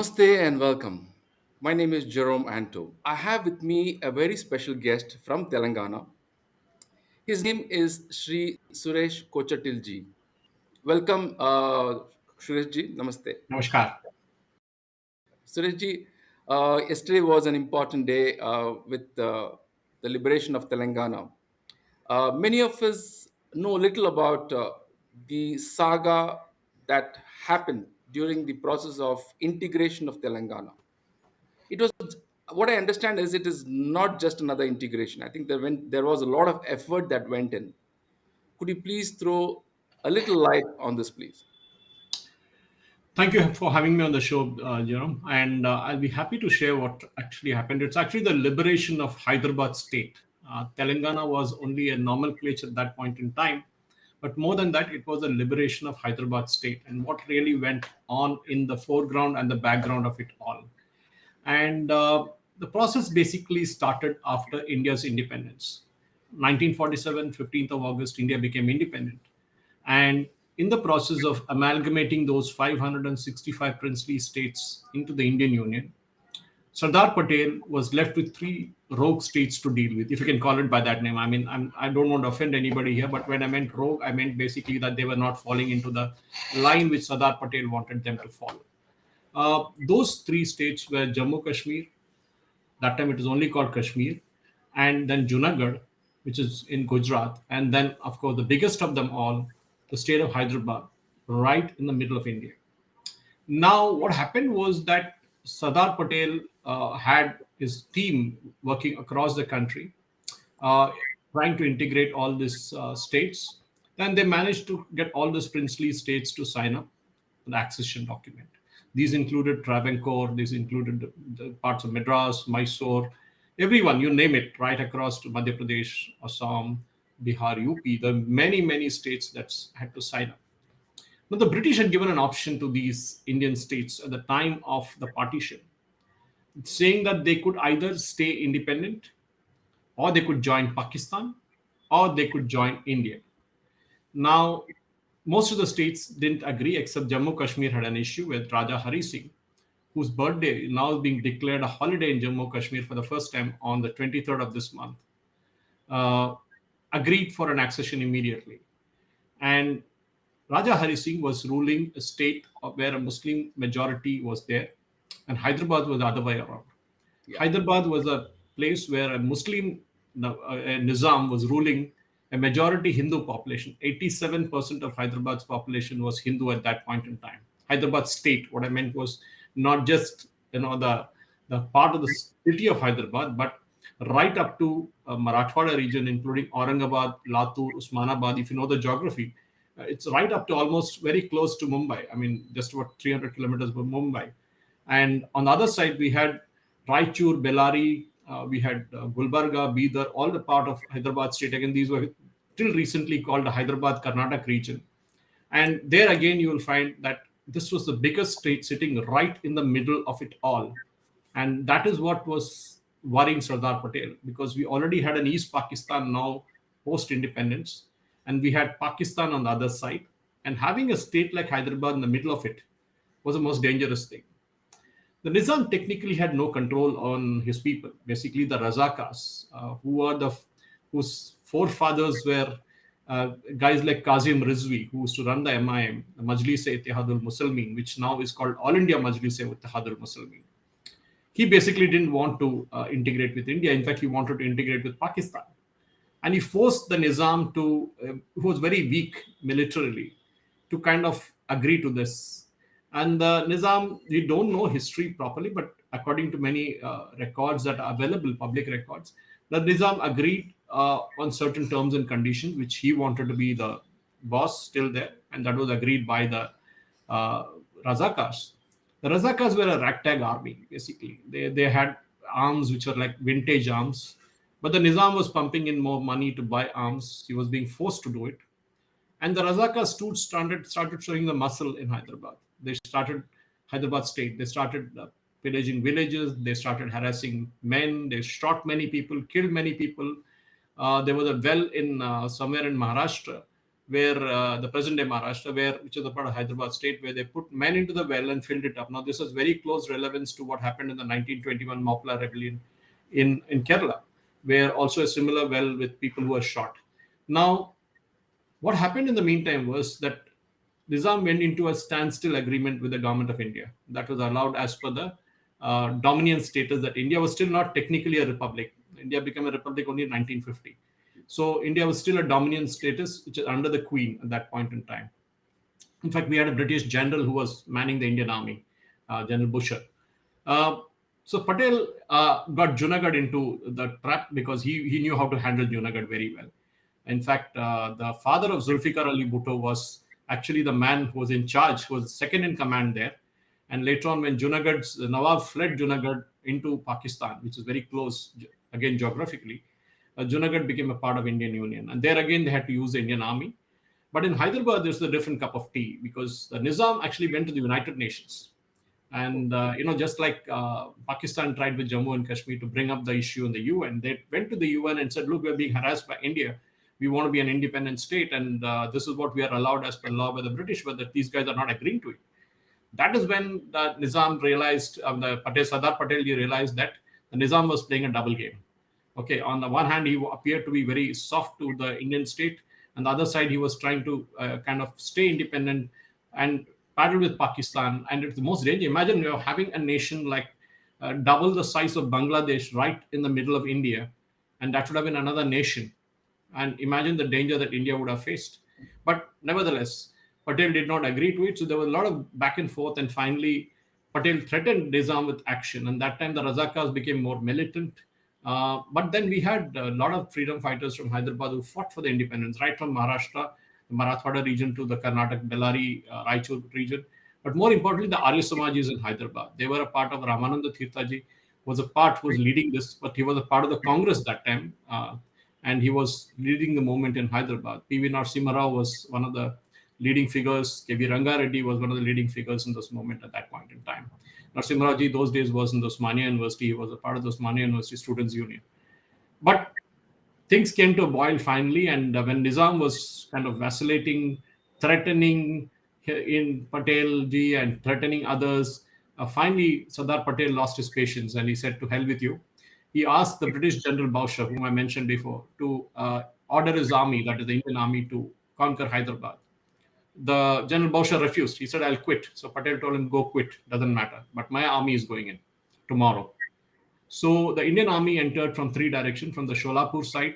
Namaste and welcome. My name is Jerome Anto. I have with me a very special guest from Telangana. His name is Sri Suresh Kochattil ji. Welcome, Suresh ji. Namaste. Namaskar. Suresh ji, yesterday was an important day with the liberation of Telangana. Many of us know little about the saga that happened during the process of integration of Telangana. It was what I understand is it is not just another integration. I think there was a lot of effort that went in. Could you please throw a little light on this, please? Thank you for having me on the show, Jerome. And I'll be happy to share what actually happened. It's actually the liberation of Hyderabad state. Telangana was only a nomenclature at that point in time. But more than that, it was a liberation of Hyderabad state and what really went on in the foreground and the background of it all. And the process basically started after India's independence. 1947, 15th of August, India became independent. And in the process of amalgamating those 565 princely states into the Indian Union, Sardar Patel was left with three rogue states to deal with, if you can call it by that name. I mean, I don't want to offend anybody here, but when I meant rogue, I meant basically that they were not falling into the line which Sardar Patel wanted them to follow. Those three states were Jammu Kashmir, that time it was only called Kashmir, and then Junagadh, which is in Gujarat, and then, of course, the biggest of them all, the state of Hyderabad, right in the middle of India. Now, what happened was that Sardar Patel had his team working across the country, uh, trying to integrate all these states. Then they managed to get all these princely states to sign up the accession document. These included Travancore, these included the parts of Madras, Mysore, everyone, you name it, right across to Madhya Pradesh, Assam, Bihar, UP. The many, many states that had to sign up. Now, the British had given an option to these Indian states at the time of the partition, saying that they could either stay independent, or they could join Pakistan, or they could join India. Now, most of the states didn't agree except Jammu Kashmir had an issue with Raja Hari Singh, whose birthday now is being declared a holiday in Jammu Kashmir for the first time on the 23rd of this month, uh, agreed for an accession immediately. And Raja Hari Singh was ruling a state where a Muslim majority was there, and Hyderabad was the other way around. Yeah. Hyderabad was a place where a Muslim Nizam was ruling a majority Hindu population. 87% of Hyderabad's population was Hindu at that point in time. Hyderabad state, what I meant was not just the part of the city of Hyderabad, but right up to Marathwada region, including Aurangabad, Latur, Usmanabad. If you know the geography, it's right up to almost very close to Mumbai. I mean, just about 300 kilometers from Mumbai. And on the other side, we had Raichur, Bellary, we had Gulbarga, Bidar, all the part of Hyderabad state. Again, these were till recently called the Hyderabad Karnataka region. And there again, you will find that this was the biggest state sitting right in the middle of it all. And that is what was worrying Sardar Patel because we already had an East Pakistan now post independence, and we had Pakistan on the other side. And having a state like Hyderabad in the middle of it was the most dangerous thing. The Nizam technically had no control on his people. Basically, the Razakars, whose forefathers were guys like Kazim Rizvi, who used to run the MIM, the Majlis-e-Ittihadul Muslimin, which now is called All India Majlis-e-Ittihadul Muslimin. He basically didn't want to integrate with India. In fact, he wanted to integrate with Pakistan. And he forced the Nizam who was very weak militarily, to kind of agree to this. And the Nizam, we don't know history properly, but according to many records that are available, public records, the Nizam agreed on certain terms and conditions, which he wanted to be the boss still there, and that was agreed by the uh, Razakars. The Razakars were a ragtag army, basically. They had arms which were like vintage arms, but the Nizam was pumping in more money to buy arms. He was being forced to do it. And the Razakas too started showing the muscle in Hyderabad. They started Hyderabad state. They started pillaging villages. They started harassing men. They shot many people, killed many people. There was a well in somewhere in Maharashtra where the present day Maharashtra, where which is a part of Hyderabad state, where they put men into the well and filled it up. Now, this has very close relevance to what happened in the 1921 Mopla rebellion in Kerala, where also a similar well with people who were shot. Now, what happened in the meantime was that Nizam went into a standstill agreement with the government of India. That was allowed as per the dominion status that India was still not technically a republic. India became a republic only in 1950. So India was still a dominion status, which is under the Queen at that point in time. In fact, we had a British general who was manning the Indian army, General Busher. Uh, so Patel got Junagadh into the trap because he knew how to handle Junagadh very well. In fact, the father of Zulfikar Ali Bhutto was actually the man who was in charge, who was second in command there. And later on, when Junagadh's the Nawab fled Junagadh into Pakistan, which is very close, again geographically, Junagadh became a part of Indian Union. And there again, they had to use the Indian army. But in Hyderabad, there's a different cup of tea because the Nizam actually went to the United Nations. And just like Pakistan tried with Jammu and Kashmir to bring up the issue in the UN, they went to the UN and said, "Look, we're being harassed by India. We want to be an independent state, and this is what we are allowed as per law by the British, but that these guys are not agreeing to it." That is when the Nizam realized, Sardar Patel realized that the Nizam was playing a double game. Okay, on the one hand, he appeared to be very soft to the Indian state, and the other side, he was trying to kind of stay independent and paddle with Pakistan. And it's the most dangerous. Imagine you're having a nation like double the size of Bangladesh right in the middle of India, and that would have been another nation. And imagine the danger that India would have faced. But nevertheless, Patel did not agree to it. So there was a lot of back and forth. And finally, Patel threatened Nizam with action. And that time, the Razakars became more militant. But then we had a lot of freedom fighters from Hyderabad who fought for the independence, right from Maharashtra, the Marathwada region to the Karnataka, Bellary, Raichur region. But more importantly, the Arya Samajis in Hyderabad. They were a part of Ramananda Tirthaji, was a part who was leading this, but he was a part of the Congress that time. And he was leading the movement in Hyderabad. P.V. Narasimha Rao was one of the leading figures. K.V. Rangareddy was one of the leading figures in this movement at that point in time. Narasimha Rao ji those days was in the Osmania University. He was a part of the Osmania University Students' Union. But things came to a boil finally, and when Nizam was kind of vacillating, threatening in Patel ji and threatening others, finally Sardar Patel lost his patience and he said, "To hell with you." He asked the British General Bowser, whom I mentioned before, to order his army, that is the Indian army, to conquer Hyderabad. The General Bowser refused. He said, "I'll quit." So Patel told him, "Go quit, doesn't matter. But my army is going in tomorrow." So the Indian army entered from three directions: from the Sholapur side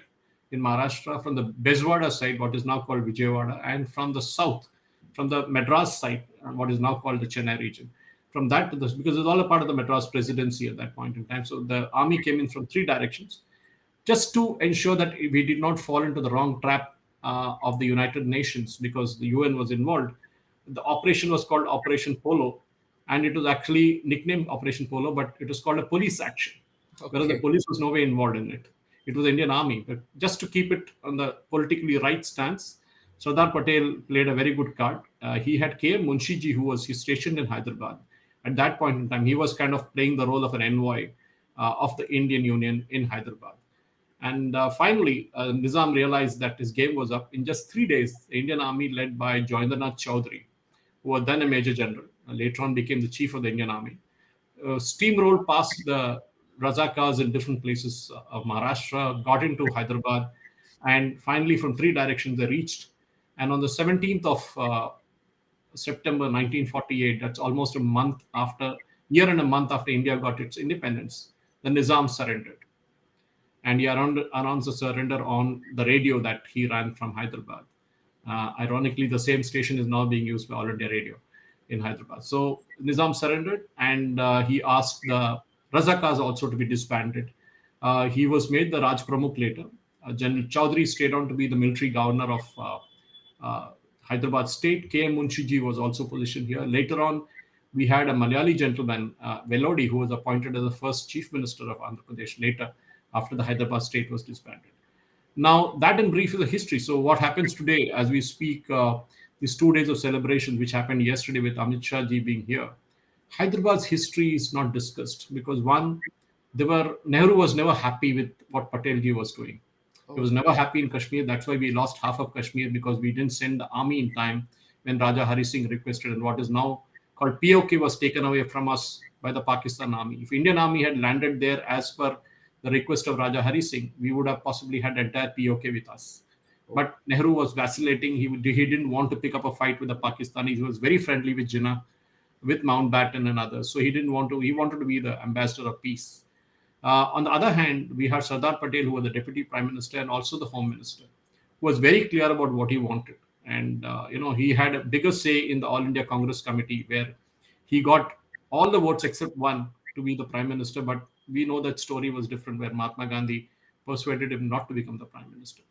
in Maharashtra, from the Bezwada side, what is now called Vijayawada, and from the south, from the Madras side, what is now called the Chennai region. From that to this, because it's all a part of the Madras presidency at that point in time. So the army came in from three directions just to ensure that we did not fall into the wrong trap of the United Nations because the UN was involved. The operation was called Operation Polo, and it was actually nicknamed Operation Polo, but it was called a police action, whereas the Okay. police was no way involved in it. It was the Indian Army. But just to keep it on the politically right stance, Sardar Patel played a very good card. He had K.M. Munshiji, who was stationed in Hyderabad. At that point in time, he was kind of playing the role of an envoy of the Indian Union in Hyderabad. And finally, Nizam realized that his game was up. In just 3 days, the Indian Army, led by Joindranath Chowdhury, who was then a major general, later on became the chief of the Indian Army, steamrolled past the Razakars in different places of Maharashtra, got into Hyderabad, and finally, from three directions, they reached. And on the 17th of September 1948, that's almost a month after, year and a month after India got its independence, the Nizam surrendered. And he announced the surrender on the radio that he ran from Hyderabad. Ironically, the same station is now being used by All India Radio in Hyderabad. So Nizam surrendered, and he asked the Razakars also to be disbanded. He was made the Raj Pramukh later. General Chaudhary stayed on to be the military governor of Hyderabad state. K.M. Munshiji was also positioned here. Later on, we had a Malayali gentleman, Velodi, who was appointed as the first chief minister of Andhra Pradesh later, after the Hyderabad state was disbanded. Now, that in brief is the history. So, what happens today as we speak, these 2 days of celebration, which happened yesterday with Amit Shah ji being here, Hyderabad's history is not discussed because one, Nehru was never happy with what Patel ji was doing. He was Oh, never happy in Kashmir. That's why we lost half of Kashmir, because we didn't send the army in time when Raja Hari Singh requested. And what is now called PoK was taken away from us by the Pakistan army. If Indian army had landed there as per the request of Raja Hari Singh, we would have possibly had entire PoK with us. oh, But Nehru was vacillating. He didn't want to pick up a fight with the Pakistanis. He was very friendly with Jinnah, with Mountbatten and others. So he didn't want to. He wanted to be the ambassador of peace. On the other hand, we had Sardar Patel, who was the deputy prime minister and also the home minister, who was very clear about what he wanted. And he had a bigger say in the All India Congress committee, where he got all the votes except one to be the prime minister. But we know that story was different, where Mahatma Gandhi persuaded him not to become the prime minister.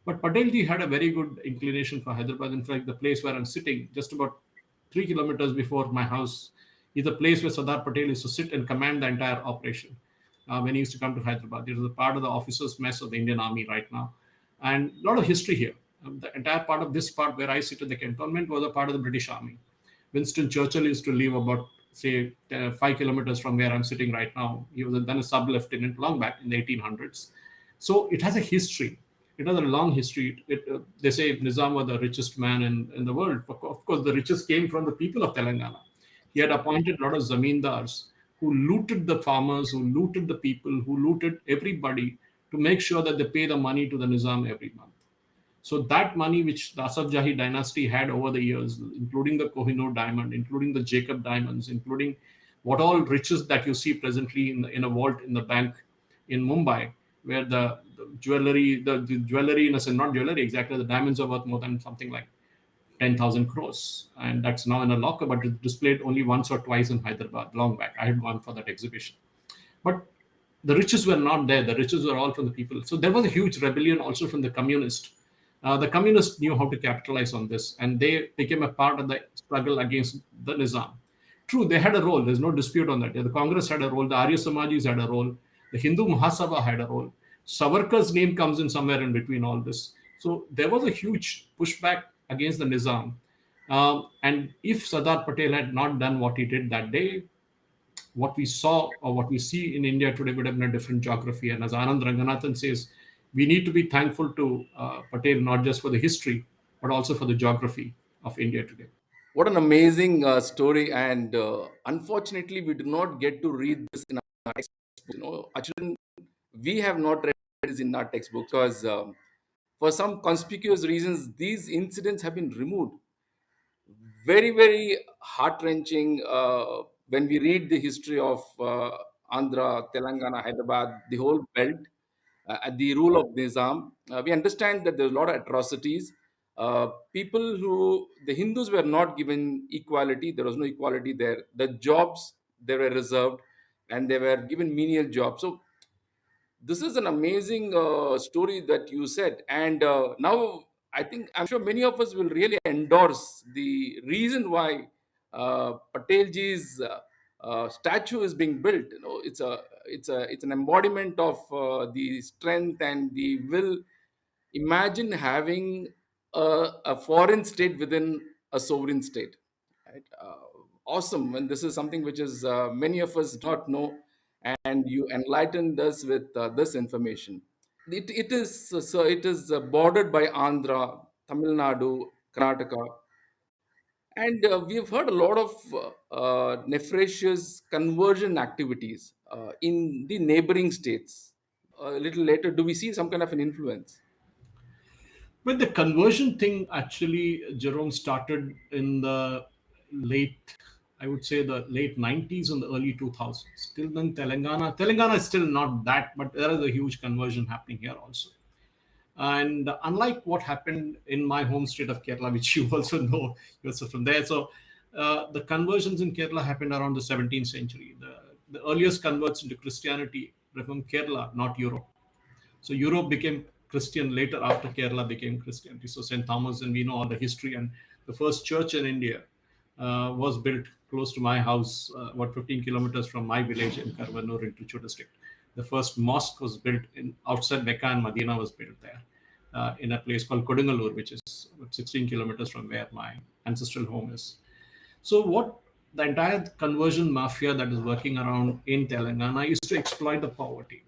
But Patelji had a very good inclination for Hyderabad. In fact, the place where I'm sitting, just about 3 kilometers before my house, is a place where Sardar Patel used to sit and command the entire operation when he used to come to Hyderabad. It was a part of the officers' mess of the Indian Army right now. And a lot of history here. The entire part of this part where I sit in the cantonment was a part of the British Army. Winston Churchill used to live about, say, 5 kilometers from where I'm sitting right now. He was then a sub lieutenant long back in the 1800s. So it has a history. It has a long history. They say Nizam was the richest man in the world. Of course, the richest came from the people of Telangana. He had appointed a lot of zamindars who looted the farmers, who looted the people, who looted everybody to make sure that they pay the money to the Nizam every month. So that money which the Asaf Jahi dynasty had over the years, including the Kohinoor diamond, including the Jacob diamonds, including what all riches that you see presently in a vault in the bank in Mumbai, where the jewelry in a sense, not jewelry exactly, the diamonds are worth more than something like 10,000 crores. And that's now in a locker, but it's displayed only once or twice in Hyderabad, long back. I had gone for that exhibition. But the riches were not there. The riches were all from the people. So there was a huge rebellion also from the communists. The communists knew how to capitalize on this, and they became a part of the struggle against the Nizam. True, they had a role. There's no dispute on that. The Congress had a role. The Arya Samajis had a role. The Hindu Mahasabha had a role. Savarkar's name comes in somewhere in between all this. So there was a huge pushback against the Nizam. And if Sardar Patel had not done what he did that day, what we saw or what we see in India today would have been a different geography. And as Anand Ranganathan says, we need to be thankful to Patel not just for the history, but also for the geography of India today. what an amazing story! And unfortunately, we do not get to read this in our textbook. Our children, we have not read this in our textbook because, for some conspicuous reasons, these incidents have been removed. Very, very heart wrenching when we read the history of Andhra, Telangana, Hyderabad, the whole belt at the rule of Nizam. We understand that there's a lot of atrocities. People who, the Hindus were not given equality, there was no equality there. The jobs, they were reserved and they were given menial jobs. So this is an amazing story that you said. And now I'm sure many of us will really endorse the reason why Patelji's statue is being built. It's an embodiment of the strength and the will. Imagine having a foreign state within a sovereign state, right? Awesome. And this is something which is many of us do not know, and you enlightened us with this information. It is bordered by Andhra, Tamil Nadu, Karnataka, and we've heard a lot of nefarious conversion activities in the neighboring states. A little later, do we see some kind of an influence? But the conversion thing actually, Jerome, started in the late, I would say the late 90s and the early 2000s. Till then, Telangana is still not that, but there is a huge conversion happening here also. And unlike what happened in my home state of Kerala, which you also know, you're also from there. So the conversions in Kerala happened around the 17th century. The earliest converts into Christianity were from Kerala, not Europe. So Europe became Christian later after Kerala became Christianity. So St. Thomas, and we know all the history. And the first church in India was built close to my house, about 15 kilometers from my village in Karvanur in Trichy district. The first mosque was built in outside Mecca, and Medina was built there in a place called Kodungalur, which is about 16 kilometers from where my ancestral home is. So what the entire conversion mafia that is working around in Telangana used to exploit the poverty.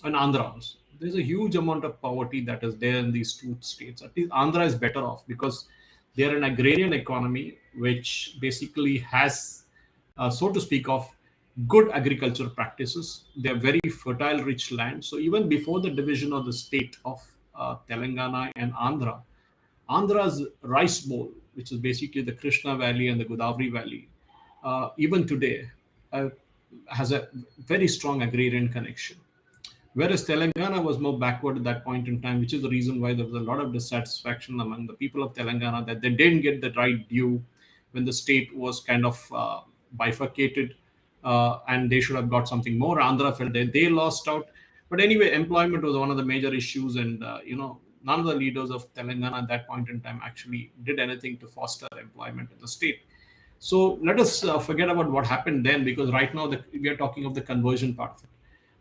and Andhra also. There's a huge amount of poverty that is there in these two states. At least Andhra is better off because they're an agrarian economy which basically has, so to speak, of good agricultural practices. They're very fertile, rich land. So even before the division of the state of Telangana and Andhra, Andhra's rice bowl, which is basically the Krishna Valley and the Godavari Valley, even today uh, has a very strong agrarian connection. Whereas Telangana was more backward at that point in time, which is the reason why there was a lot of dissatisfaction among the people of Telangana that they didn't get the right due when the state was kind of bifurcated, and they should have got something more. Andhra felt that they lost out. But anyway, employment was one of the major issues, and none of the leaders of Telangana at that point in time actually did anything to foster employment in the state. So let us forget about what happened then, because right now we are talking of the conversion part of it.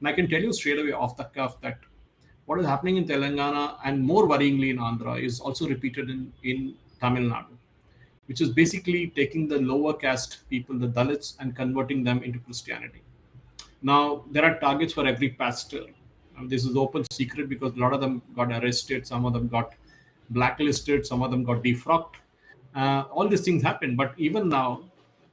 And I can tell you straight away off the cuff that what is happening in Telangana and more worryingly in Andhra is also repeated in Tamil Nadu, which is basically taking the lower caste people, the Dalits, and converting them into Christianity. Now, there are targets for every pastor. This is open secret because a lot of them got arrested, some of them got blacklisted, some of them got defrocked. All these things happen. But even now,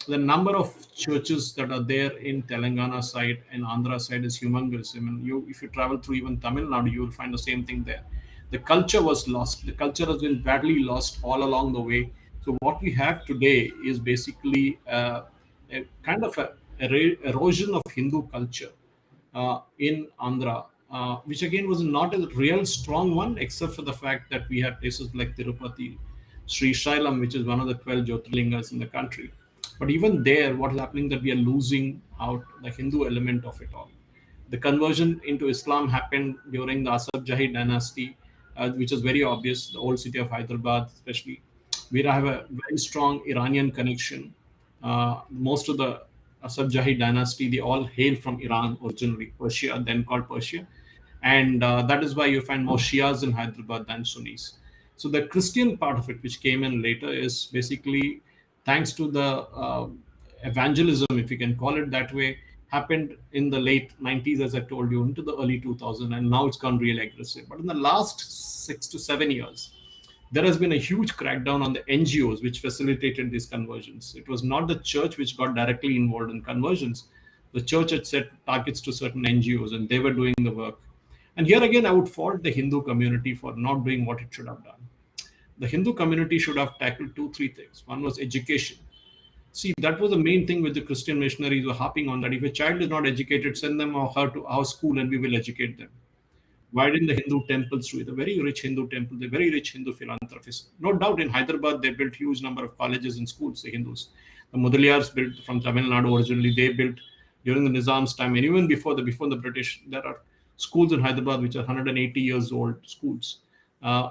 the number of churches that are there in Telangana side and Andhra side is humongous. I mean, if you travel through even Tamil Nadu, you will find the same thing there. The culture was lost. The culture has been badly lost all along the way. So what we have today is basically a kind of erosion of Hindu culture in Andhra, which again was not a real strong one, except for the fact that we had places like Tirupati, Sri Shailam, which is one of the 12 Jyotirlingas in the country. But even there, what is happening that we are losing out the Hindu element of it all. The conversion into Islam happened during the Asaf Jahi dynasty, which is very obvious. The old city of Hyderabad, especially, we have a very strong Iranian connection. Most of the Asaf Jahi dynasty, they all hail from Iran originally, Persia, then called Persia. And that is why you find more Shias in Hyderabad than Sunnis. So the Christian part of it, which came in later, is basically thanks to the evangelism, if you can call it that way, happened in the late 90s, as I told you, into the early 2000s, and now it's gone really aggressive. But in the last 6 to 7 years, there has been a huge crackdown on the NGOs which facilitated these conversions. It was not the church which got directly involved in conversions. The church had set targets to certain NGOs and they were doing the work. And here again, I would fault the Hindu community for not doing what it should have done. The Hindu community should have tackled two, three things. One was education. See, that was the main thing with the Christian missionaries were harping on that. If a child is not educated, send them or her to our school and we will educate them. Why didn't the Hindu temples do it? The very rich Hindu temple, the very rich Hindu philanthropists. No doubt in Hyderabad, they built huge number of colleges and schools, the Hindus. The Mudaliars built from Tamil Nadu originally. They built during the Nizam's time, and even before the British, there are schools in Hyderabad which are 180 years old schools,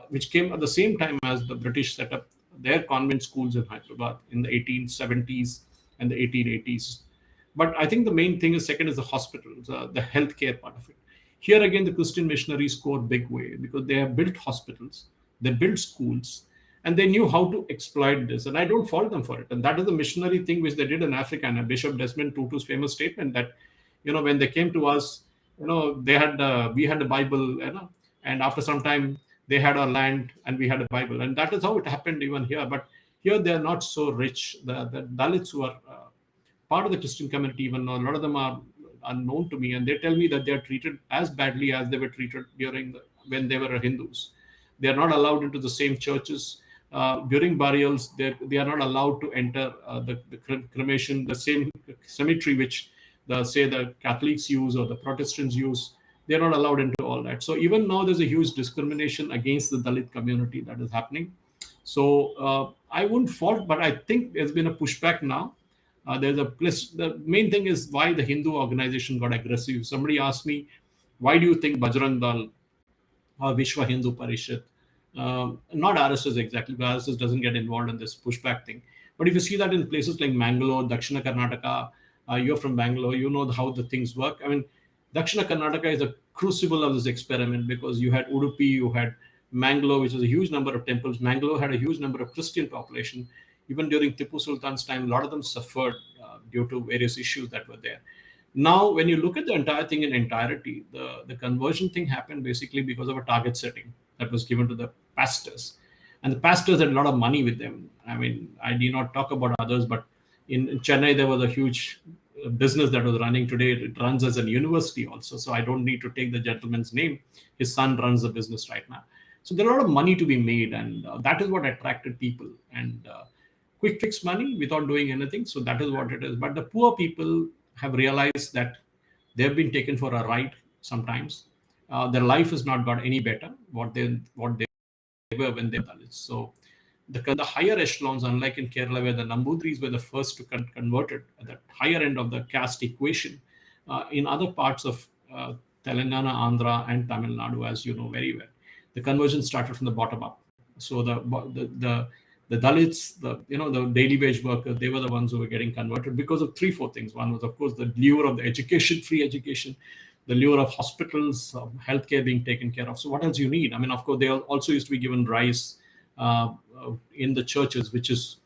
which came at the same time as the British set up their convent schools in Hyderabad in the 1870s and the 1880s. But I think the main thing is second is the hospitals, the healthcare part of it. Here again, the Christian missionaries score big way because they have built hospitals, they built schools, and they knew how to exploit this. And I don't fault them for it. And that is the missionary thing which they did in Africa. And Bishop Desmond Tutu's famous statement that, when they came to us, they had we had the Bible, and after some time they had our land and we had a Bible, and that is how it happened even here. But here they are not so rich. The Dalits who are part of the Christian community, even though a lot of them are unknown to me, and they tell me that they are treated as badly as they were treated when they were Hindus. They are not allowed into the same churches. During burials, they are not allowed to enter the cremation, the same cemetery which the Catholics use or the Protestants use. They are not allowed into all that. So even now, there's a huge discrimination against the Dalit community that is happening. So I wouldn't fault, but I think there's been a pushback now. There's a plus. The main thing is why the Hindu organization got aggressive. Somebody asked me, why do you think Bajrang Dal or Vishwa Hindu Parishad, not RSS exactly, because RSS doesn't get involved in this pushback thing. But if you see that in places like Mangalore, Dakshina Karnataka, you're from Bangalore, you know how the things work. I mean, Dakshina Karnataka is a crucible of this experiment because you had Udupi, you had Mangalore, which is a huge number of temples. Mangalore had a huge number of Christian population. Even during Tipu Sultan's time, a lot of them suffered due to various issues that were there. Now, when you look at the entire thing in entirety, the conversion thing happened basically because of a target setting that was given to the pastors. And the pastors had a lot of money with them. I mean, I need not talk about others, but in Chennai, there was a huge business that was running today. It runs as a university also. So I don't need to take the gentleman's name. His son runs the business right now. So there are a lot of money to be made, and that is what attracted people. And quick fix money without doing anything. So that is what it is. But the poor people have realized that they've been taken for a ride sometimes. Their life has not got any better. What they were when they were Dalits. So the higher echelons, unlike in Kerala, where the Nambudris were the first to converted at the higher end of the caste equation, in other parts of Telangana, Andhra, and Tamil Nadu, as you know very well, the conversion started from the bottom up. So the Dalits, the daily wage workers, they were the ones who were getting converted because of three, four things. One was, of course, the lure of the education, free education, the lure of hospitals, healthcare being taken care of. So what else you need? I mean, of course, they also used to be given rice in the churches, which is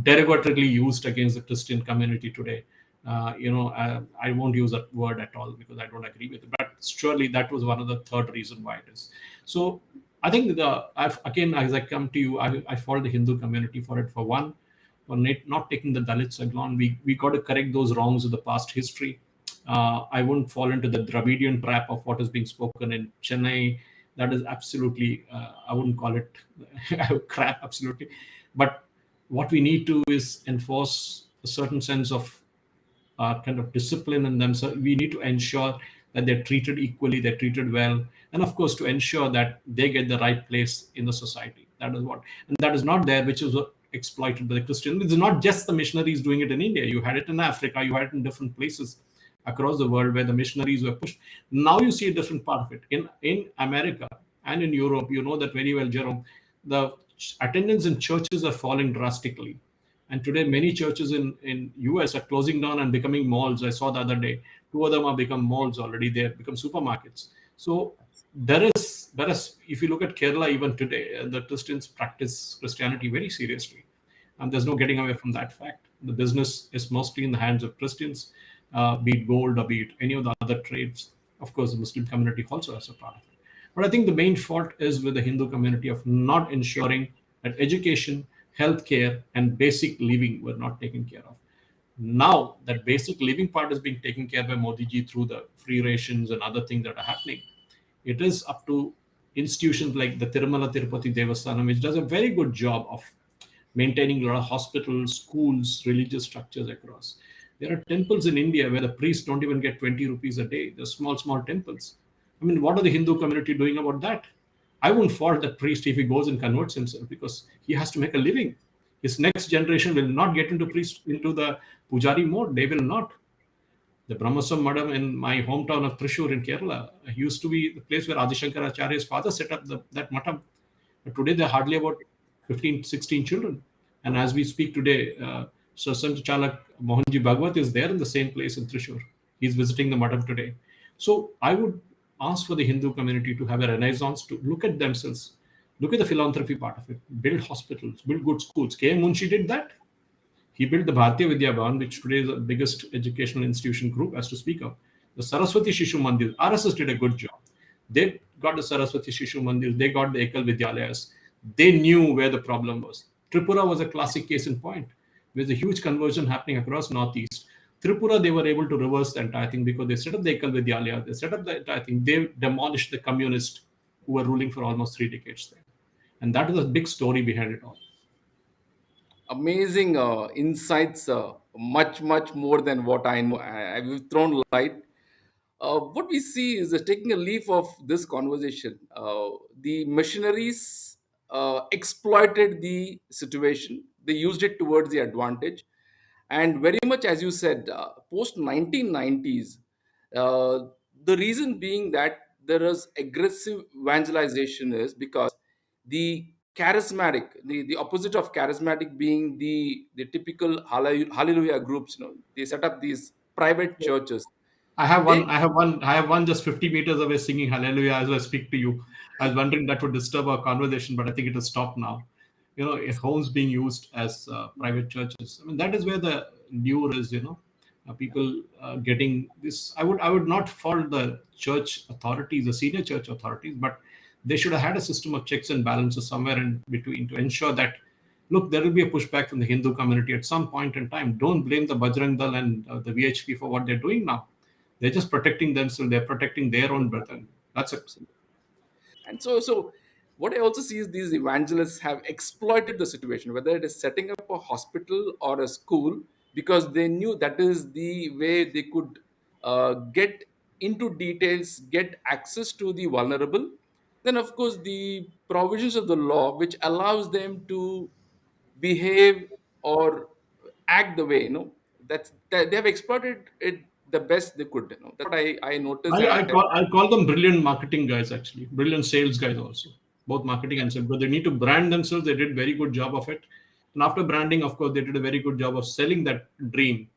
derogatorily used against the Christian community today. I won't use that word at all because I don't agree with it. But surely that was one of the third reason why it is. So I think again, as I come to you, I fault the Hindu community for it. For one, for not taking the Dalits along, we got to correct those wrongs of the past history. I wouldn't fall into the Dravidian trap of what is being spoken in Chennai. That is absolutely, I wouldn't call it crap, absolutely. But what we need to is enforce a certain sense of kind of discipline in them. So we need to ensure that they're treated equally, they're treated well, and of course to ensure that they get the right place in the society. That is what, and that is not there, which is exploited by the Christians. It's not just the missionaries doing it in India. You had it in Africa, you had it in different places across the world where the missionaries were pushed. Now you see a different part of it in America and in Europe. You know that very well, Jerome. The attendance in churches are falling drastically, and today many churches in US are closing down and becoming malls. I saw the other day, two of them have become malls already. They have become supermarkets. So there is if you look at Kerala even today, the Christians practice Christianity very seriously, and there's no getting away from that fact. The business is mostly in the hands of Christians, be it gold or be it any of the other trades. Of course, the Muslim community also has a part of it. But I think the main fault is with the Hindu community of not ensuring that education, healthcare, and basic living were not taken care of. Now that basic living part is being taken care by Modi ji through the free rations and other things that are happening. It is up to institutions like the Tirumala Tirupati Devasthanam, which does a very good job of maintaining a lot of hospitals, schools, religious structures across. There are temples in India where the priests don't even get 20 rupees a day. They're small, small temples. I mean, what are the Hindu community doing about that? I won't fault the priest if he goes and converts himself because he has to make a living. His next generation will not get into the pujari mode. They will not. The Brahmasam Madam in my hometown of Trishur in Kerala used to be the place where Adishankaracharya's father set up that matam. But today there are hardly about 15, 16 children. And as we speak today, Sant Chalak Mohanji Bhagwat is there in the same place in Trishur. He's visiting the matam today. So I would ask for the Hindu community to have a renaissance, to look at themselves, look at the philanthropy part of it, build hospitals, build good schools. K. M. Munshi did that. He built the Bharatiya Vidya Bhavan, which today is the biggest educational institution group as to speak of. The Saraswati Shishu Mandir, RSS did a good job. They got the Saraswati Shishu Mandir, they got the Ekal Vidyalayas. They knew where the problem was. Tripura was a classic case in point. There's a huge conversion happening across Northeast. Tripura, they were able to reverse the entire thing because they set up the Ekal Vidyalaya, they set up the entire thing. They demolished the communists who were ruling for almost 3 decades there. And that is a big story behind it all. Amazing insights, much more than what I know. I've thrown light. What we see is taking a leaf of this conversation. The missionaries exploited the situation. They used it towards the advantage, and very much as you said, post 1990s, uh, the reason being that there is aggressive evangelization is because the charismatic, the opposite of charismatic being the typical hallelujah groups, they set up these private churches. I have They one. I have one. I have one just 50 meters away singing Hallelujah as I speak to you. I was wondering that would disturb our conversation, but I think it has stopped now. Homes being used as private churches. I mean, that is where the lure is. People getting this. I would not fault the church authorities, the senior church authorities, but they should have had a system of checks and balances somewhere in between to ensure that, look, there will be a pushback from the Hindu community at some point in time. Don't blame the Bajrang Dal and the VHP for what they're doing now. They're just protecting themselves. They're protecting their own brethren. That's it. Absolutely. And so what I also see is these evangelists have exploited the situation, whether it is setting up a hospital or a school, because they knew that is the way they could get into details, get access to the vulnerable. Then, of course, the provisions of the law which allows them to behave or act the way, that they have exploited it the best they could. That's what I noticed, I, and I call I call them brilliant marketing guys, actually, brilliant sales guys also, both marketing and sales. But they need to brand themselves. They did very good job of it, and after branding, of course, they did a very good job of selling that dream.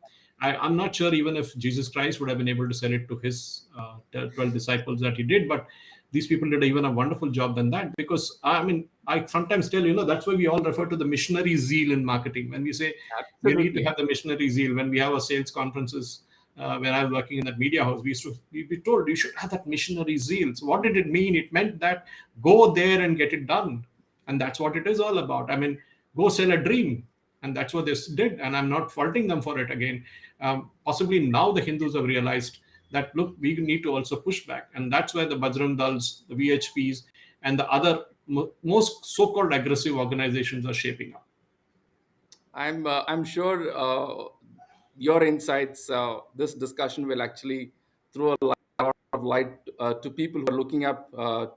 I'm not sure even if Jesus Christ would have been able to sell it to his 12 disciples that he did, but these people did even a wonderful job than that. Because I mean, I sometimes tell that's why we all refer to the missionary zeal in marketing. When we say you need to absolutely. have the missionary zeal, when we have our sales conferences, when I was working in that media house, we used to be told you should have that missionary zeal. So what did it mean? It meant that go there and get it done, and that's what it is all about. I mean, go sell a dream, and that's what they did. And I'm not faulting them for it again. Possibly now the Hindus have realized that, look, we need to also push back, and that's where the Bajrang Dals, the VHPs, and the other most so-called aggressive organizations are shaping up. I'm sure your insights, this discussion will actually throw a lot of light to people who are looking up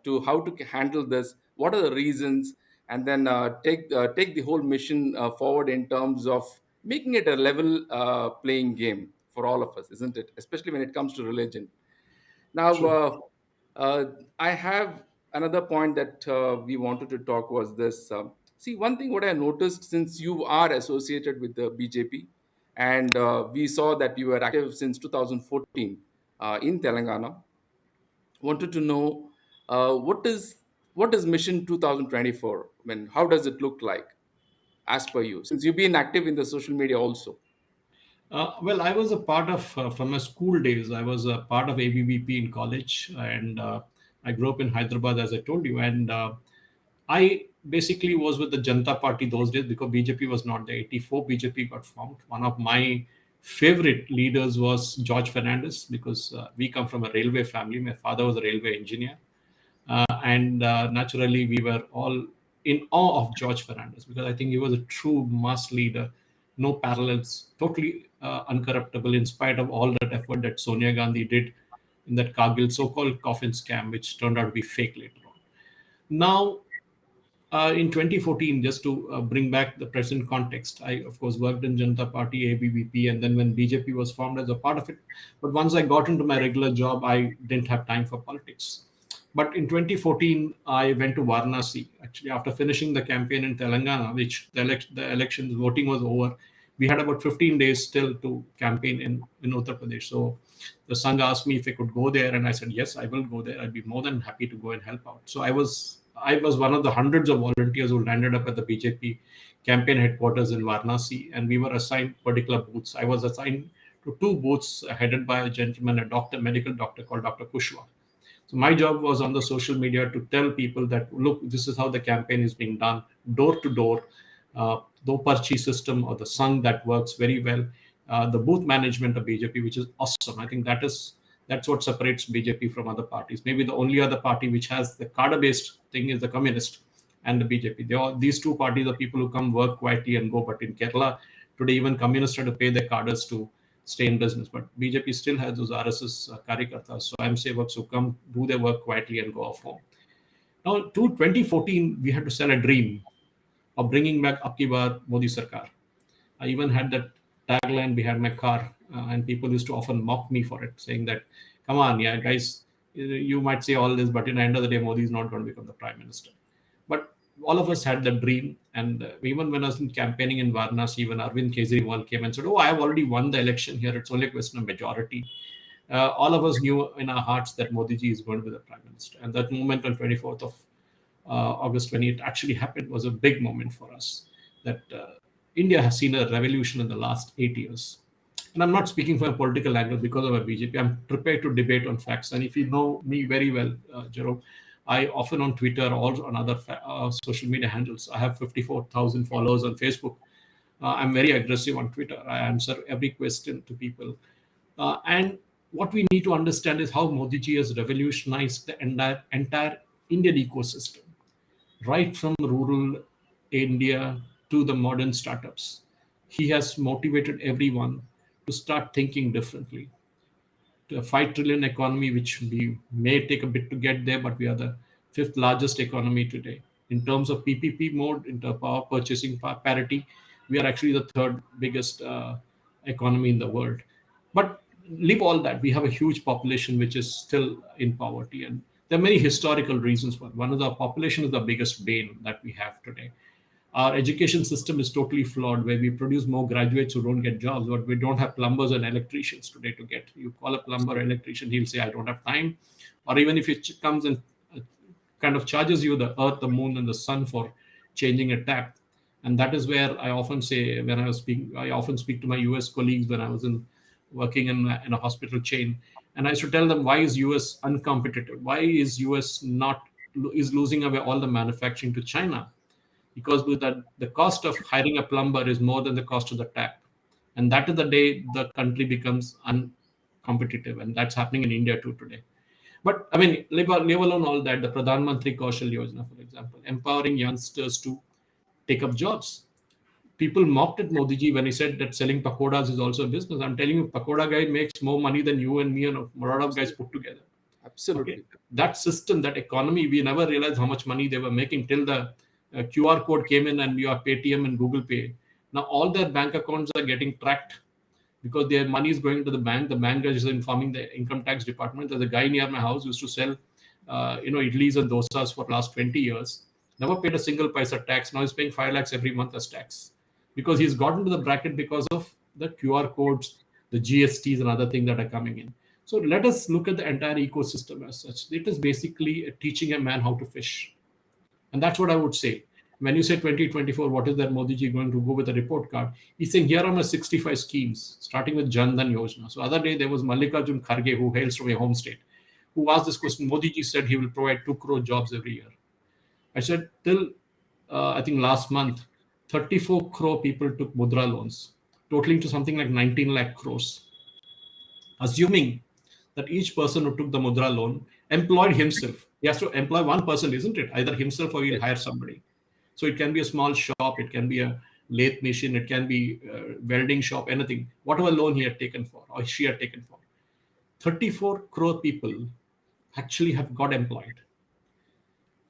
to how to handle this. What are the reasons, and then take the whole mission forward in terms of making it a level playing game for all of us, isn't it? Especially when it comes to religion. Now, True. uh, I have another point that we wanted to talk was this. See, one thing what I noticed, since you are associated with the BJP, and we saw that you were active since 2014 in Telangana. Wanted to know what is Mission 2024? I mean, how does it look like as per you? Since you've been active in the social media also. Well, I was a part of, from my school days, I was a part of ABVP in college, and I grew up in Hyderabad, as I told you. And I basically was with the Janata Party those days because BJP was not there. 84 BJP got formed. One of my favorite leaders was George Fernandez because we come from a railway family. My father was a railway engineer. And naturally, we were all in awe of George Fernandez because I think he was a true mass leader, no parallels, totally uncorruptible in spite of all that effort that Sonia Gandhi did in that Kargil so-called coffin scam, which turned out to be fake later on. Now, in 2014, just to bring back the present context, I of course worked in Janata Party, ABVP, and then when BJP was formed as a part of it. But once I got into my regular job, I didn't have time for politics. But in 2014, I went to Varanasi. Actually, after finishing the campaign in Telangana, which the elections voting was over, we had about 15 days still to campaign in Uttar Pradesh. So the Sangh asked me if I could go there, and I said yes, I will go there. I'd be more than happy to go and help out. So I was one of the hundreds of volunteers who landed up at the BJP campaign headquarters in Varanasi, and we were assigned particular booths. I was assigned to two booths headed by a gentleman, a doctor, medical doctor called Dr. Kushwa. So my job was on the social media to tell people that, look, this is how the campaign is being done, door to door, do parchi system or the Sangh that works very well, the booth management of BJP, which is awesome. I think that's what separates BJP from other parties. Maybe the only other party which has the cadre-based thing is the Communist and the BJP. These two parties are people who come work quietly and go. But in Kerala today, even communists try to pay their cadres to stay in business. But BJP still has those RSS Karyakartas, so I'm Sevaks who come do their work quietly and go off home. Now, to 2014, we had to sell a dream of bringing back Abki Baar Modi Sarkar. I even had that tagline behind my car, and people used to often mock me for it, saying that, "Come on, yeah, guys, you might say all this, but in the end of the day, Modi is not going to become the prime minister." But all of us had that dream, and even when I was campaigning in Varanasi, even Arvind Kejriwal came and said, "Oh, I have already won the election here. It's only a question of majority." All of us knew in our hearts that Modi ji is going to be the prime minister, and that moment on 24th of August, when it actually happened, was a big moment for us. That India has seen a revolution in the last 8 years. And I'm not speaking from a political angle because of a BJP. I'm prepared to debate on facts. And if you know me very well, Jerome, I often on Twitter or on other social media handles, I have 54,000 followers on Facebook. I'm very aggressive on Twitter. I answer every question to people. And what we need to understand is how Modi ji has revolutionized the entire Indian ecosystem, right from rural India to the modern startups. He has motivated everyone to start thinking differently. To a 5 trillion economy, which we may take a bit to get there, but we are the fifth largest economy today. In terms of PPP mode, in terms of power purchasing parity, we are actually the third biggest economy in the world. But leave all that, we have a huge population which is still in poverty. And there are many historical reasons for it. One of the population is the biggest bane that we have today. Our education system is totally flawed, where we produce more graduates who don't get jobs, but we don't have plumbers and electricians today to get. You call a plumber or electrician, he'll say, I don't have time. Or even if it comes and kind of charges you the earth, the moon, and the sun for changing a tap. And that is where I often say, when I was speaking, I often speak to my US colleagues when I was working in a hospital chain. And I used to tell them, why is US uncompetitive? Why is US not is losing away all the manufacturing to China? Because with that, the cost of hiring a plumber is more than the cost of the tap, and that is the day the country becomes uncompetitive, and that's happening in India too today. But I mean, leave alone all that, the Pradhan Mantri Kaushal Yojana, for example, empowering youngsters to take up jobs. People mocked at Modi ji when he said that selling pakodas is also a business. I'm telling you, pakoda guy makes more money than you and me and a lot of guys put together. Okay, Absolutely. that system, that economy, we never realized how much money they were making till the QR code came in and your Paytm and Google Pay. Now all their bank accounts are getting tracked because their money is going to the bank. The bank is informing the income tax department. There's a guy near my house who used to sell, idlis and dosas for last 20 years. Never paid a single paisa tax. Now he's paying 5 lakhs every month as tax because he's gotten to the bracket because of the QR codes, the GSTs, and other things that are coming in. So let us look at the entire ecosystem as such. It is basically teaching a man how to fish. And that's what I would say. When you say 2024, what is that Modi ji going to go with a report card? He's saying, here are my 65 schemes, starting with Jan Dhan Yojana. So other day, there was Mallikarjun Kharge, who hails from a home state, who asked this question. Modi ji said he will provide 2 crore jobs every year. I said, till I think last month, 34 crore people took Mudra loans, totaling to something like 19 lakh crores, assuming that each person who took the Mudra loan employed himself. He has to employ one person, isn't it? Either himself or he'll Yes. hire somebody. So it can be a small shop, it can be a lathe machine, it can be a welding shop, anything. Whatever loan he had taken for or she had taken for. 34 crore people actually have got employed.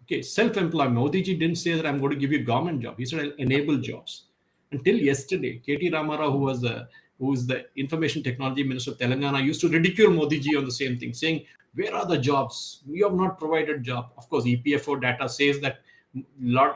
Okay, self-employment. Modi ji didn't say that I'm going to give you a government job. He said I'll enable jobs. Until yesterday, KT Ramarao, who is the information technology minister of Telangana, used to ridicule Modi ji on the same thing, saying, "Where are the jobs? We have not provided job." Of course, EPFO data says that